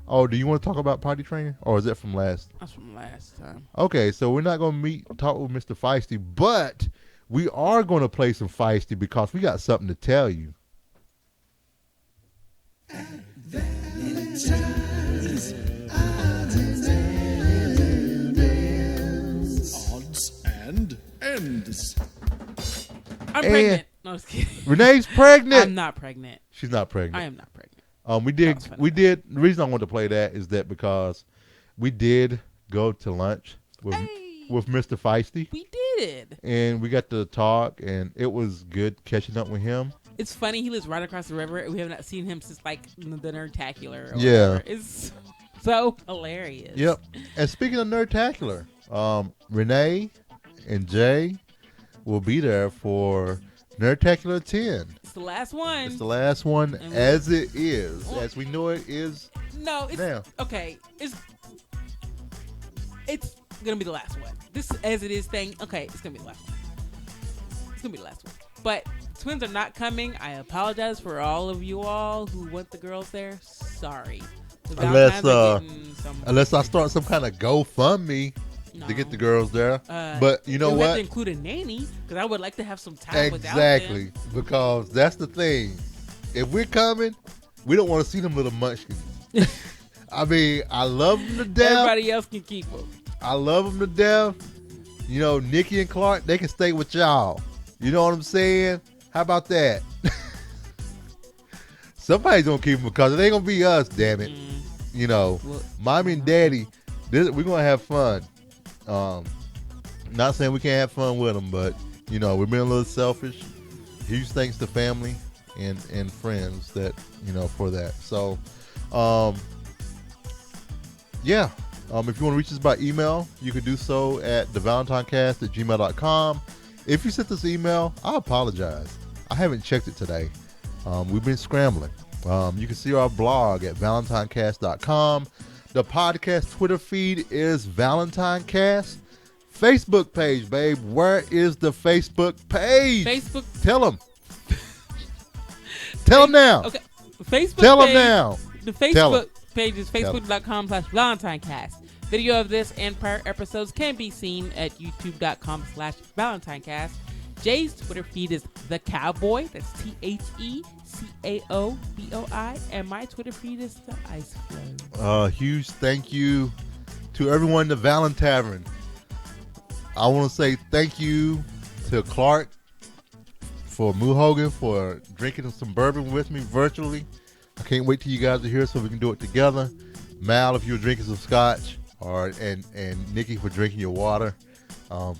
Oh, do you want to talk about potty training, or is that from last? That's from last time. Okay, so we're not going to talk with Mr. Feisty, but we are going to play some Feisty because we got something to tell you. Odds and ends. I'm pregnant. No, I was kidding. Renee's pregnant. I'm not pregnant. She's not pregnant. I am not pregnant. We did. The reason I wanted to play that is that because we did go to lunch with Mr. Feisty. We did. And we got to talk, and it was good catching up with him. It's funny. He lives right across the river. We have not seen him since like the Nerdtacular. Yeah. It's so hilarious. Yep. And speaking of Nerdtacular, Renee and Jay will be there for Nerdtacular 10. It's the last one. It's the last one, as it is. As we know it is. No, it's now. Okay. It's gonna be the last one. This as it is thing. Okay, it's gonna be the last one. It's gonna be the last one. But twins are not coming. I apologize for all of you all who want the girls there. Sorry. The Unless I start some kind of GoFundMe to get the girls there. But you know what? You have to include a nanny because I would like to have some time without them. Exactly, because that's the thing. If we're coming, we don't want to see them little munchkins. I mean, I love them to death. Everybody else can keep them. I love them to death. You know, Nikki and Clark, they can stay with y'all. You know what I'm saying? How about that? Somebody's gonna keep them because it ain't gonna be us, damn it. You know, mommy and daddy, we're gonna have fun. Not saying we can't have fun with them, but you know, we're being a little selfish. Huge thanks to family and friends that, you know, for that. So, yeah. If you want to reach us by email, you can do so at thevalentinecast@gmail.com. If you sent this email, I apologize. I haven't checked it today. We've been scrambling. You can see our blog at ValentineCast.com. The podcast Twitter feed is ValentineCast. Facebook page, babe. Where is the Facebook page? Facebook. Tell them. Tell them now. Okay. Facebook Tell page, them now. The Facebook page is facebook.com/ValentineCast. Video of this and prior episodes can be seen at youtube.com/ValentineCast. Jay's Twitter feed is The Cowboy. That's TheCaoboi. And my Twitter feed is The Ice Flow. Huge thank you to everyone in the Valentine Tavern. I want to say thank you to Clark for Moo Hogan for drinking some bourbon with me virtually. I can't wait till you guys are here so we can do it together. Mal, if you're drinking some scotch, and Nikki for drinking your water. I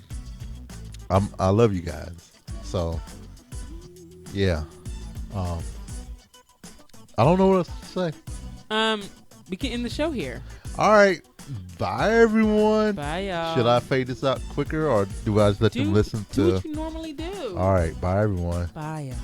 love you guys. So yeah. I don't know what else to say. We can end the show here. All right. Bye, everyone. Bye, y'all. Should I fade this out quicker, or do I just let them listen to? Do what you normally do. All right. Bye, everyone. Bye, y'all.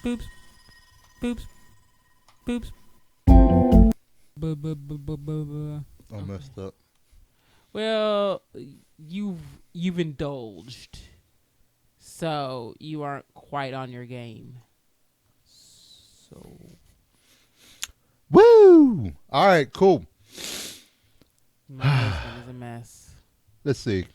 Boops. Boops. Boops. I messed up. Well, you've indulged, so you aren't quite on your game. So, woo! All right, cool. My husband is a mess. Let's see.